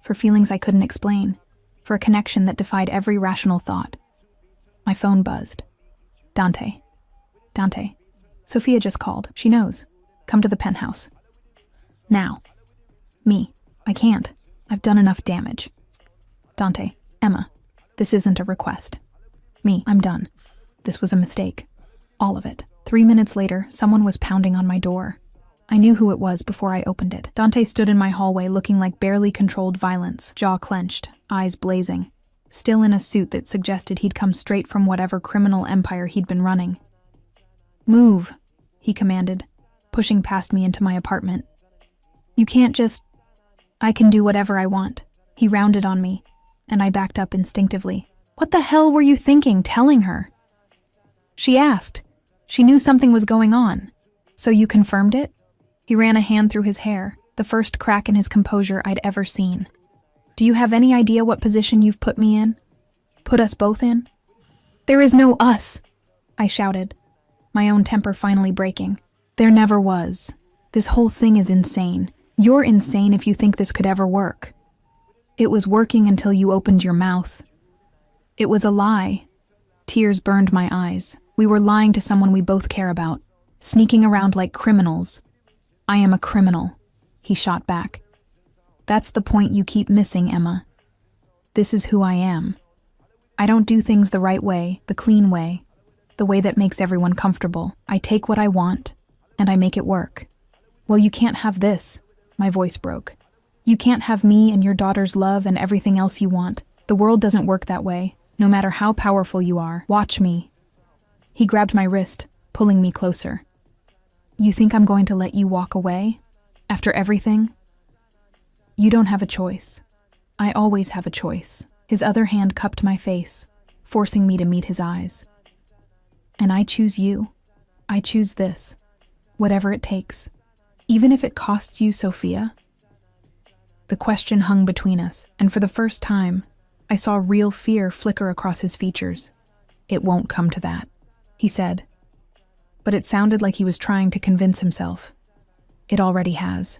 For feelings I couldn't explain? For a connection that defied every rational thought? My phone buzzed. Dante. Sophia just called. She knows. Come to the penthouse. Now. Me. I can't. I've done enough damage. Dante. Emma. This isn't a request. Me. I'm done. This was a mistake. All of it. 3 minutes later, someone was pounding on my door. I knew who it was before I opened it. Dante stood in my hallway looking like barely controlled violence, jaw clenched, eyes blazing, still in a suit that suggested he'd come straight from whatever criminal empire he'd been running. Move, he commanded, pushing past me into my apartment. You can't just... I can do whatever I want. He rounded on me, and I backed up instinctively. What the hell were you thinking, telling her? She asked. She knew something was going on. So you confirmed it? He ran a hand through his hair, the first crack in his composure I'd ever seen. Do you have any idea what position you've put me in? Put us both in? There is no us, I shouted, my own temper finally breaking. There never was. This whole thing is insane. You're insane if you think this could ever work. It was working until you opened your mouth. It was a lie. Tears burned my eyes. We were lying to someone we both care about, sneaking around like criminals. I am a criminal, he shot back. That's the point you keep missing, Emma. This is who I am. I don't do things the right way, the clean way, the way that makes everyone comfortable. I take what I want, and I make it work. Well, you can't have this, my voice broke. You can't have me and your daughter's love and everything else you want. The world doesn't work that way, no matter how powerful you are. Watch me. He grabbed my wrist, pulling me closer. You think I'm going to let you walk away? After everything? You don't have a choice. I always have a choice. His other hand cupped my face, forcing me to meet his eyes. And I choose you. I choose this. Whatever it takes. Even if it costs you, Sophia. The question hung between us, and for the first time, I saw real fear flicker across his features. It won't come to that, he said. But it sounded like he was trying to convince himself. It already has.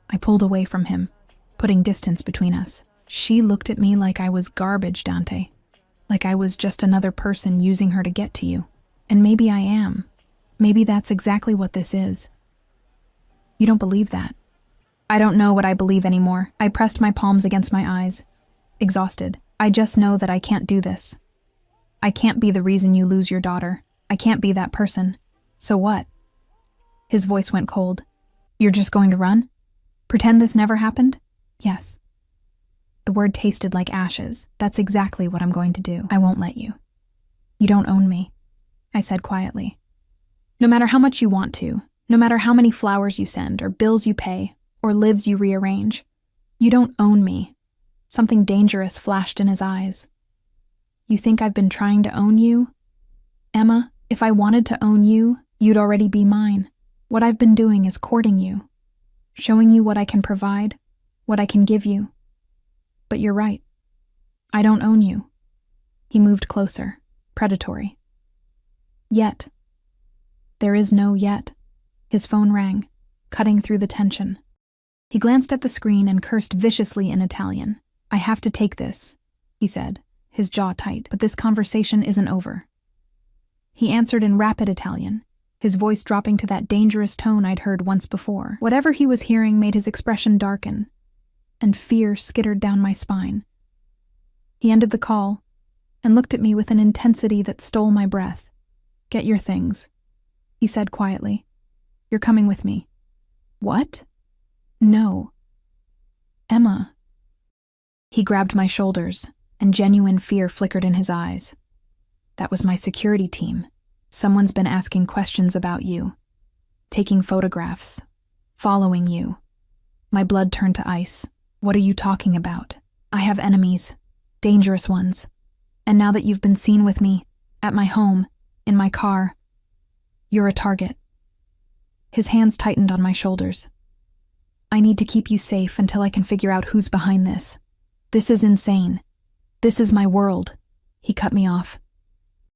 I pulled away from him, putting distance between us. She looked at me like I was garbage, Dante. Like I was just another person using her to get to you. And maybe I am. Maybe that's exactly what this is. You don't believe that. I don't know what I believe anymore. I pressed my palms against my eyes, exhausted. I just know that I can't do this. I can't be the reason you lose your daughter. I can't be that person. So what? His voice went cold. You're just going to run? Pretend this never happened? Yes. The word tasted like ashes. That's exactly what I'm going to do. I won't let you. You don't own me, I said quietly. No matter how much you want to, no matter how many flowers you send, or bills you pay, or lives you rearrange, you don't own me. Something dangerous flashed in his eyes. You think I've been trying to own you? Emma, if I wanted to own you, you'd already be mine. What I've been doing is courting you, showing you what I can provide, what I can give you. But you're right. I don't own you. He moved closer, predatory. Yet. There is no yet. His phone rang, cutting through the tension. He glanced at the screen and cursed viciously in Italian. I have to take this, he said, his jaw tight, but this conversation isn't over. He answered in rapid Italian, his voice dropping to that dangerous tone I'd heard once before. Whatever he was hearing made his expression darken, and fear skittered down my spine. He ended the call and looked at me with an intensity that stole my breath. Get your things, he said quietly. You're coming with me. What? No. Emma. He grabbed my shoulders, and genuine fear flickered in his eyes. That was my security team. Someone's been asking questions about you, taking photographs, following you. My blood turned to ice. What are you talking about? I have enemies, dangerous ones. And now that you've been seen with me, at my home, in my car, you're a target. His hands tightened on my shoulders. I need to keep you safe until I can figure out who's behind this. This is insane. This is my world. He cut me off.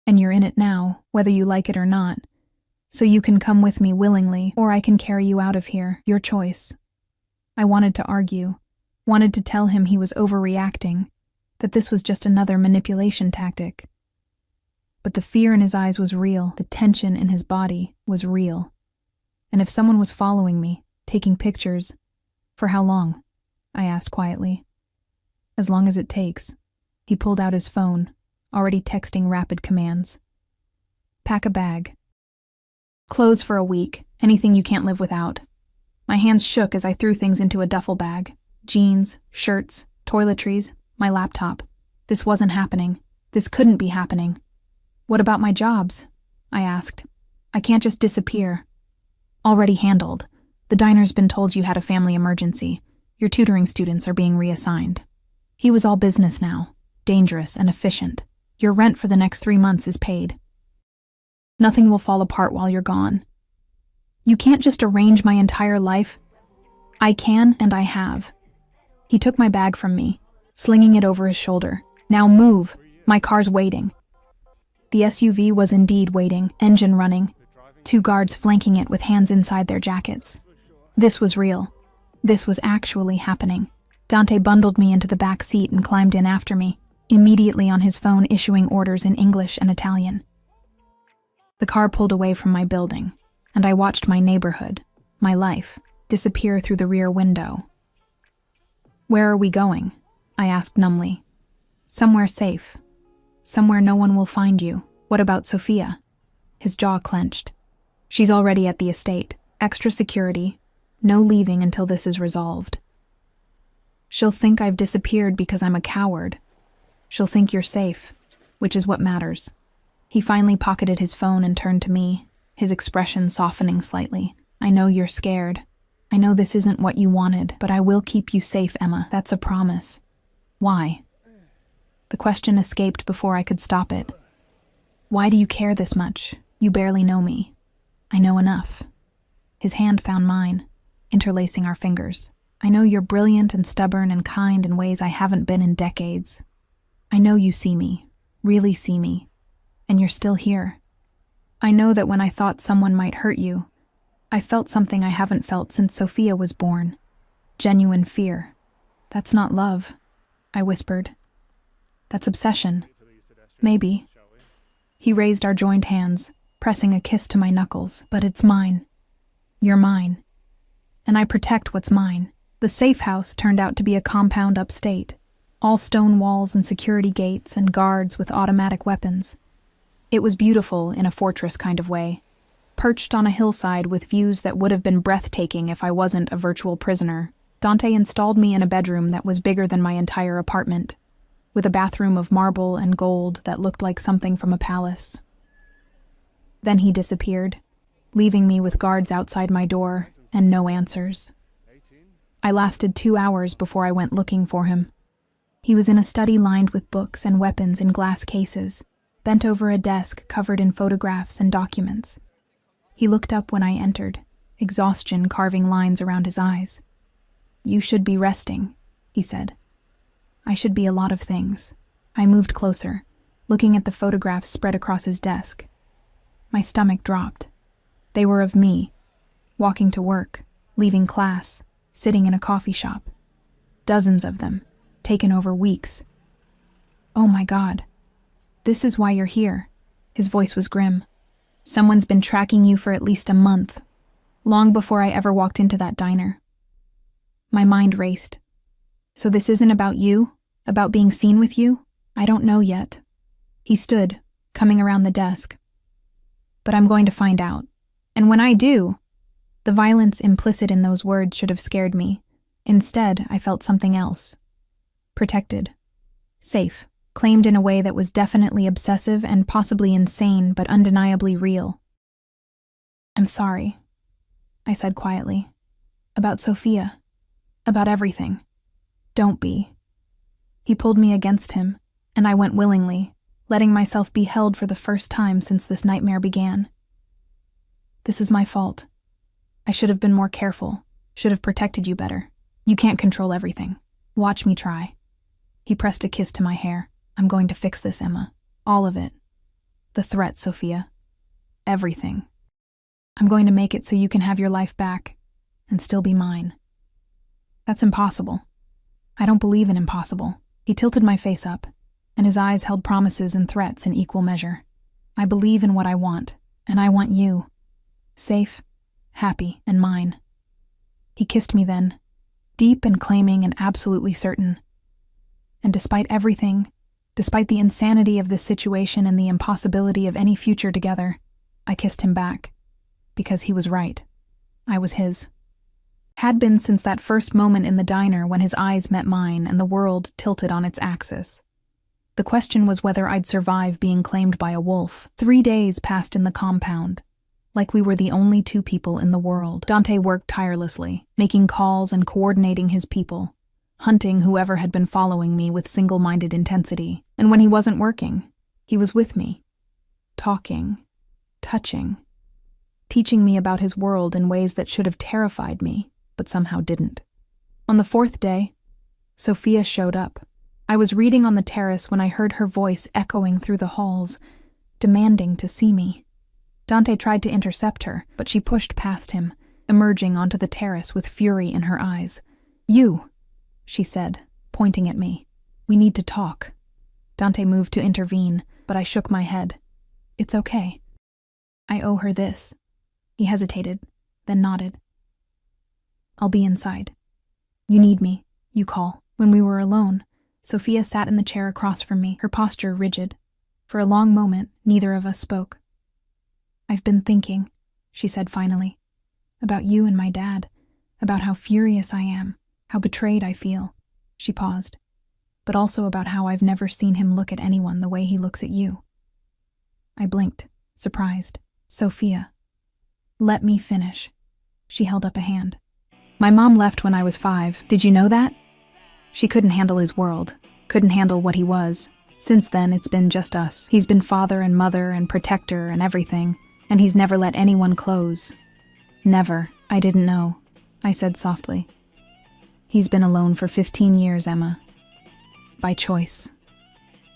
And you're in it now, whether you like it or not. So you can come with me willingly, or I can carry you out of here, your choice. I wanted to argue, wanted to tell him he was overreacting, that this was just another manipulation tactic. But the fear in his eyes was real, the tension in his body was real. And if someone was following me, taking pictures, for how long? I asked quietly. As long as it takes. He pulled out his phone, already texting rapid commands. Pack a bag. Clothes for a week, anything you can't live without. My hands shook as I threw things into a duffel bag. Jeans, shirts, toiletries, my laptop. This wasn't happening. This couldn't be happening. What about my jobs? I asked. I can't just disappear. Already handled. The diner's been told you had a family emergency. Your tutoring students are being reassigned. He was all business now, dangerous and efficient. Your rent for the next 3 months is paid. Nothing will fall apart while you're gone. You can't just arrange my entire life. I can, and I have. He took my bag from me, slinging it over his shoulder. Now move, my car's waiting. The SUV was indeed waiting, engine running, 2 guards flanking it with hands inside their jackets. This was real. This was actually happening. Dante bundled me into the back seat and climbed in after me, immediately on his phone issuing orders in English and Italian. The car pulled away from my building, and I watched my neighborhood, my life, disappear through the rear window. Where are we going? I asked numbly. Somewhere safe. Somewhere no one will find you. What about Sophia? His jaw clenched. She's already at the estate. Extra security. No leaving until this is resolved. She'll think I've disappeared because I'm a coward. She'll think you're safe, which is what matters. He finally pocketed his phone and turned to me, his expression softening slightly. I know you're scared. I know this isn't what you wanted, but I will keep you safe, Emma. That's a promise. Why? The question escaped before I could stop it. Why do you care this much? You barely know me. I know enough. His hand found mine, interlacing our fingers. I know you're brilliant and stubborn and kind in ways I haven't been in decades. I know you see me, really see me, and you're still here. I know that when I thought someone might hurt you, I felt something I haven't felt since Sophia was born. Genuine fear. That's not love, I whispered. That's obsession. Maybe. He raised our joined hands, pressing a kiss to my knuckles. But it's mine. You're mine. And I protect what's mine. The safe house turned out to be a compound upstate, all stone walls and security gates and guards with automatic weapons. It was beautiful in a fortress kind of way, perched on a hillside with views that would have been breathtaking if I wasn't a virtual prisoner. Dante installed me in a bedroom that was bigger than my entire apartment, with a bathroom of marble and gold that looked like something from a palace. Then he disappeared, leaving me with guards outside my door and no answers. I lasted 2 hours before I went looking for him. He was in a study lined with books and weapons in glass cases, bent over a desk covered in photographs and documents. He looked up when I entered, exhaustion carving lines around his eyes. You should be resting, he said. I should be a lot of things. I moved closer, looking at the photographs spread across his desk. My stomach dropped. They were of me, walking to work, leaving class, sitting in a coffee shop. Dozens of them, taken over weeks. Oh my God. This is why you're here. His voice was grim. Someone's been tracking you for at least a month, long before I ever walked into that diner. My mind raced. So this isn't about you? About being seen with you? I don't know yet. He stood, coming around the desk. But I'm going to find out. And when I do, The violence implicit in those words should have scared me. Instead, I felt something else. Protected. Safe. Claimed in a way that was definitely obsessive and possibly insane, but undeniably real. "I'm sorry," I said quietly. "About Sophia. About everything. Don't be." He pulled me against him, and I went willingly, letting myself be held for the first time since this nightmare began. "This is my fault. I should have been more careful, should have protected you better. You can't control everything. Watch me try." He pressed a kiss to my hair. "I'm going to fix this, Emma. All of it. The threat, Sophia. Everything. I'm going to make it so you can have your life back and still be mine." "That's impossible." "I don't believe in impossible." He tilted my face up, and his eyes held promises and threats in equal measure. "I believe in what I want, and I want you. Safe, happy, and mine." He kissed me then, deep and claiming and absolutely certain. And despite everything, despite the insanity of this situation and the impossibility of any future together, I kissed him back. Because he was right. I was his. Had been since that first moment in the diner when his eyes met mine and the world tilted on its axis. The question was whether I'd survive being claimed by a wolf. 3 days passed in the compound, like we were the only 2 people in the world. Dante worked tirelessly, making calls and coordinating his people, hunting whoever had been following me with single-minded intensity. And when he wasn't working, he was with me, talking, touching, teaching me about his world in ways that should have terrified me, but somehow didn't. On the 4th day, Sophia showed up. I was reading on the terrace when I heard her voice echoing through the halls, demanding to see me. Dante tried to intercept her, but she pushed past him, emerging onto the terrace with fury in her eyes. "You," she said, pointing at me. "We need to talk." Dante moved to intervene, but I shook my head. "It's okay. I owe her this." He hesitated, then nodded. "I'll be inside. You need me, you call." When we were alone, Sophia sat in the chair across from me, her posture rigid. For a long moment, neither of us spoke. "I've been thinking," she said finally, "about you and my dad, about how furious I am, how betrayed I feel." She paused. "But also about how I've never seen him look at anyone the way he looks at you." I blinked, surprised. "Sophia, let me finish." She held up a hand. "My mom left when I was 5. Did you know that? She couldn't handle his world, couldn't handle what he was. Since then, it's been just us. He's been father and mother and protector and everything, and he's never let anyone close. Never. I didn't know," I said softly. "He's been alone for 15 years, Emma. By choice.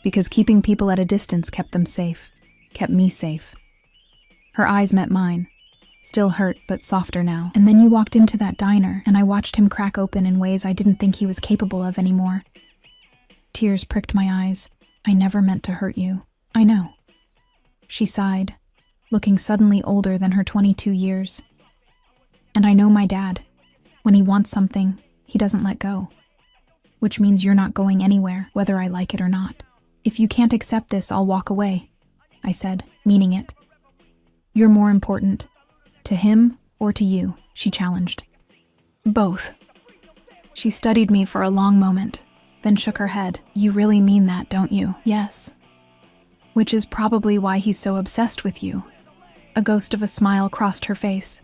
Because keeping people at a distance kept them safe, kept me safe." Her eyes met mine, still hurt but softer now. "And then you walked into that diner, and I watched him crack open in ways I didn't think he was capable of anymore." Tears pricked my eyes. "I never meant to hurt you. I know." She sighed, looking suddenly older than her 22 years. "And I know my dad. When he wants something, he doesn't let go. Which means you're not going anywhere, whether I like it or not. If you can't accept this, I'll walk away," I said, meaning it. "You're more important. To him or to you?" she challenged. "Both." She studied me for a long moment, then shook her head. "You really mean that, don't you?" "Yes." "Which is probably why he's so obsessed with you." A ghost of a smile crossed her face.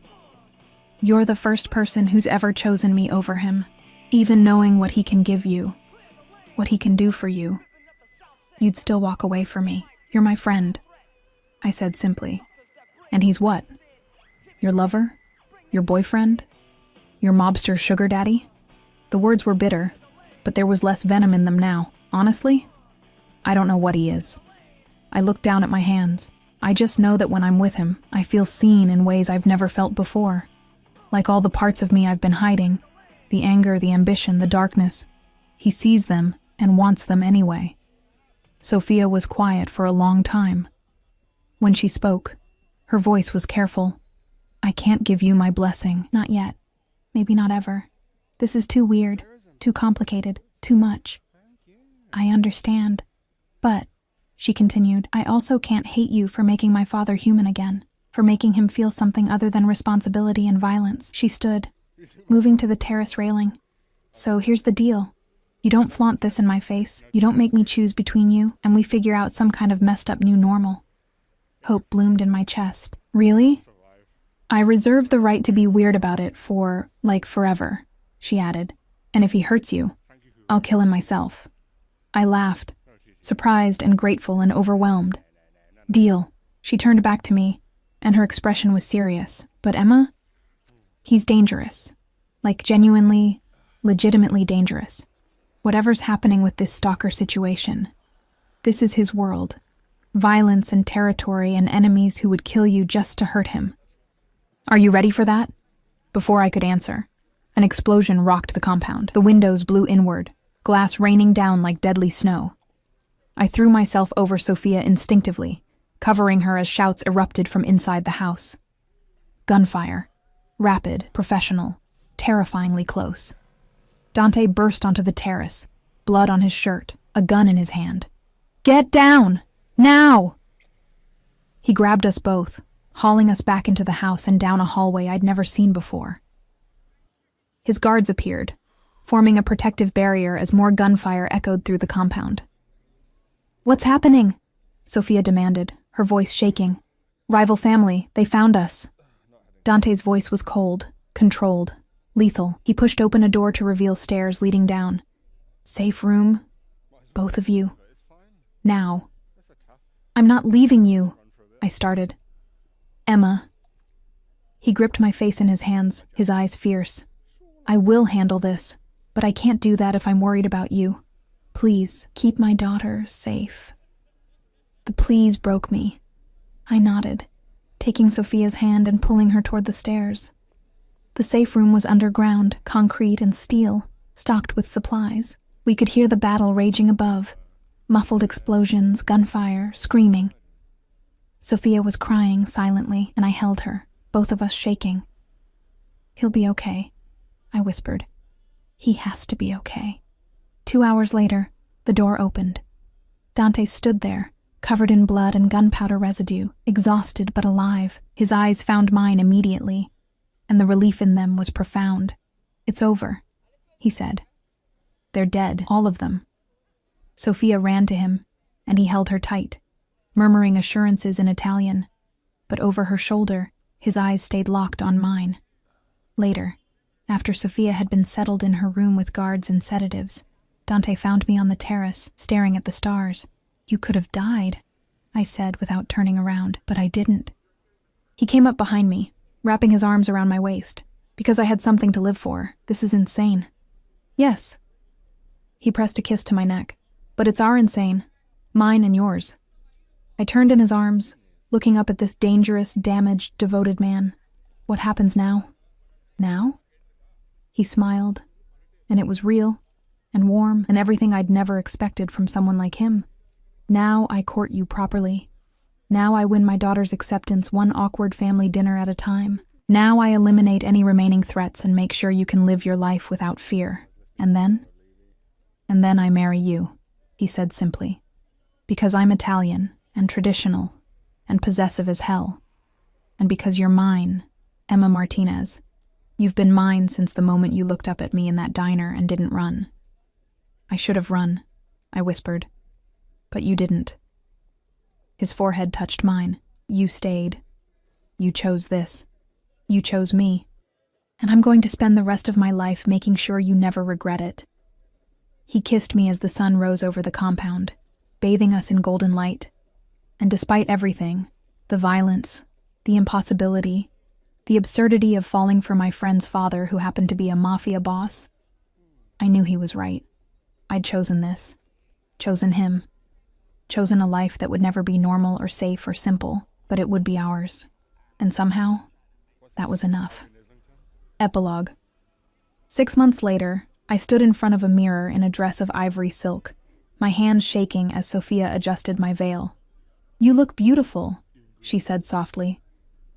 "You're the first person who's ever chosen me over him, even knowing what he can give you, what he can do for you. You'd still walk away from me. You're my friend," I said simply. "And he's what? Your lover? Your boyfriend? Your mobster sugar daddy?" The words were bitter, but there was less venom in them now. Honestly, I don't know what he is. I looked down at my hands. I just know that when I'm with him, I feel seen in ways I've never felt before. Like all the parts of me I've been hiding, the anger, the ambition, the darkness. He sees them and wants them anyway. Sophia was quiet for a long time. When she spoke, her voice was careful. "I can't give you my blessing. Not yet. Maybe not ever. This is too weird, too complicated, too much. I understand. But," she continued, "I also can't hate you for making my father human again, for making him feel something other than responsibility and violence. She stood, moving to the terrace railing. So here's the deal. You don't flaunt this in my face. You don't make me choose between you, and we figure out some kind of messed up new normal. Hope bloomed in my chest. Really? I reserve the right to be weird about it for, forever, she added. And if he hurts you, I'll kill him myself. I laughed, surprised and grateful and overwhelmed. Deal. She turned back to me, and her expression was serious. But Emma? He's dangerous. Genuinely, legitimately dangerous. Whatever's happening with this stalker situation, this is his world. Violence and territory and enemies who would kill you just to hurt him. Are you ready for that? Before I could answer, an explosion rocked the compound. The windows blew inward, glass raining down like deadly snow. I threw myself over Sophia instinctively, covering her as shouts erupted from inside the house. Gunfire. Rapid, professional, terrifyingly close. Dante burst onto the terrace, blood on his shirt, a gun in his hand. Get down! Now! He grabbed us both, hauling us back into the house and down a hallway I'd never seen before. His guards appeared, forming a protective barrier as more gunfire echoed through the compound. What's happening? Sophia demanded, her voice shaking. Rival family, they found us. Dante's voice was cold, controlled, lethal. He pushed open a door to reveal stairs leading down. Safe room, both of you. Now. I'm not leaving you, I started. Emma. He gripped my face in his hands, his eyes fierce. I will handle this, but I can't do that if I'm worried about you. Please, keep my daughter safe. The please broke me. I nodded, taking Sophia's hand and pulling her toward the stairs. The safe room was underground, concrete and steel, stocked with supplies. We could hear the battle raging above. Muffled explosions, gunfire, screaming. Sophia was crying silently, and I held her, both of us shaking. He'll be okay, I whispered. He has to be okay. 2 hours later, the door opened. Dante stood there, covered in blood and gunpowder residue, exhausted but alive. His eyes found mine immediately, and the relief in them was profound. It's over, he said. They're dead, all of them. Sophia ran to him, and he held her tight, murmuring assurances in Italian, but over her shoulder, his eyes stayed locked on mine. Later, after Sophia had been settled in her room with guards and sedatives, Dante found me on the terrace, staring at the stars. You could have died, I said without turning around, but I didn't. He came up behind me, wrapping his arms around my waist, because I had something to live for. This is insane. Yes. He pressed a kiss to my neck. But it's our insane, mine and yours. I turned in his arms, looking up at this dangerous, damaged, devoted man. What happens now? Now? He smiled, and it was real, and warm, and everything I'd never expected from someone like him. Now I court you properly. Now I win my daughter's acceptance one awkward family dinner at a time. Now I eliminate any remaining threats and make sure you can live your life without fear. And then I marry you. He said simply, because I'm Italian and traditional and possessive as hell, and because you're mine, Emma Martinez. You've been mine since the moment you looked up at me in that diner and didn't run. I should have run, I whispered, but you didn't. His forehead touched mine. You stayed. You chose this. You chose me. And I'm going to spend the rest of my life making sure you never regret it. He kissed me as the sun rose over the compound, bathing us in golden light. And despite everything, the violence, the impossibility, the absurdity of falling for my friend's father who happened to be a mafia boss, I knew he was right. I'd chosen this. Chosen him. Chosen a life that would never be normal or safe or simple, but it would be ours. And somehow, that was enough. Epilogue. 6 months later, I stood in front of a mirror in a dress of ivory silk, my hands shaking as Sophia adjusted my veil. You look beautiful, she said softly.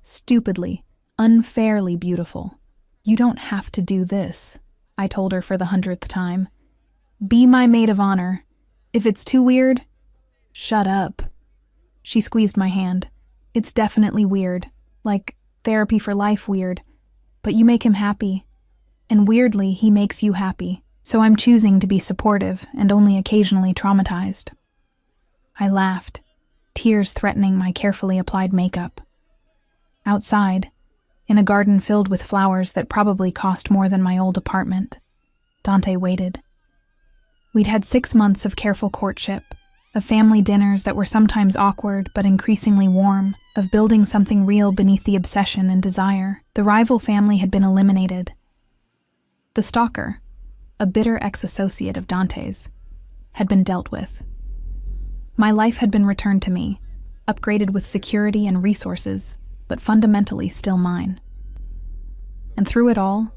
Stupidly, unfairly beautiful. You don't have to do this, I told her for the 100th time. Be my maid of honor. If it's too weird, shut up. She squeezed my hand. It's definitely weird. Like therapy for life weird. But you make him happy. And weirdly, he makes you happy. So I'm choosing to be supportive and only occasionally traumatized. I laughed, tears threatening my carefully applied makeup. Outside, in a garden filled with flowers that probably cost more than my old apartment, Dante waited. We'd had 6 months of careful courtship, of family dinners that were sometimes awkward but increasingly warm, of building something real beneath the obsession and desire. The rival family had been eliminated. The stalker, a bitter ex-associate of Dante's, had been dealt with. My life had been returned to me, upgraded with security and resources, but fundamentally still mine. And through it all,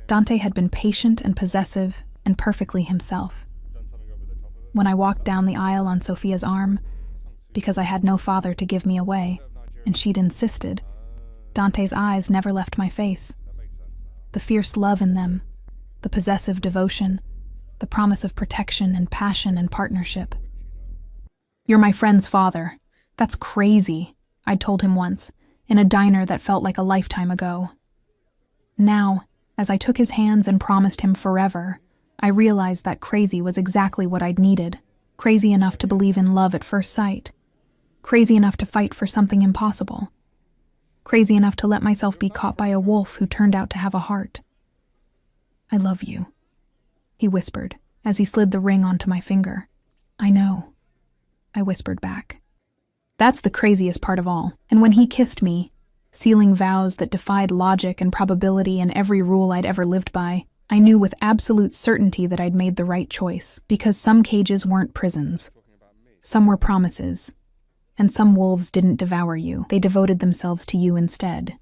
Dante had been patient and possessive and perfectly himself. When I walked down the aisle on Sophia's arm, because I had no father to give me away, and she'd insisted, Dante's eyes never left my face. The fierce love in them, the possessive devotion, the promise of protection and passion and partnership. "You're my friend's father. That's crazy," I'd told him once, in a diner that felt like a lifetime ago. Now, as I took his hands and promised him forever, I realized that crazy was exactly what I'd needed. Crazy enough to believe in love at first sight. Crazy enough to fight for something impossible. Crazy enough to let myself be caught by a wolf who turned out to have a heart. "I love you," he whispered as he slid the ring onto my finger. "I know," I whispered back. That's the craziest part of all. And when he kissed me, sealing vows that defied logic and probability and every rule I'd ever lived by, I knew with absolute certainty that I'd made the right choice, because some cages weren't prisons. Some were promises. And some wolves didn't devour you. They devoted themselves to you instead.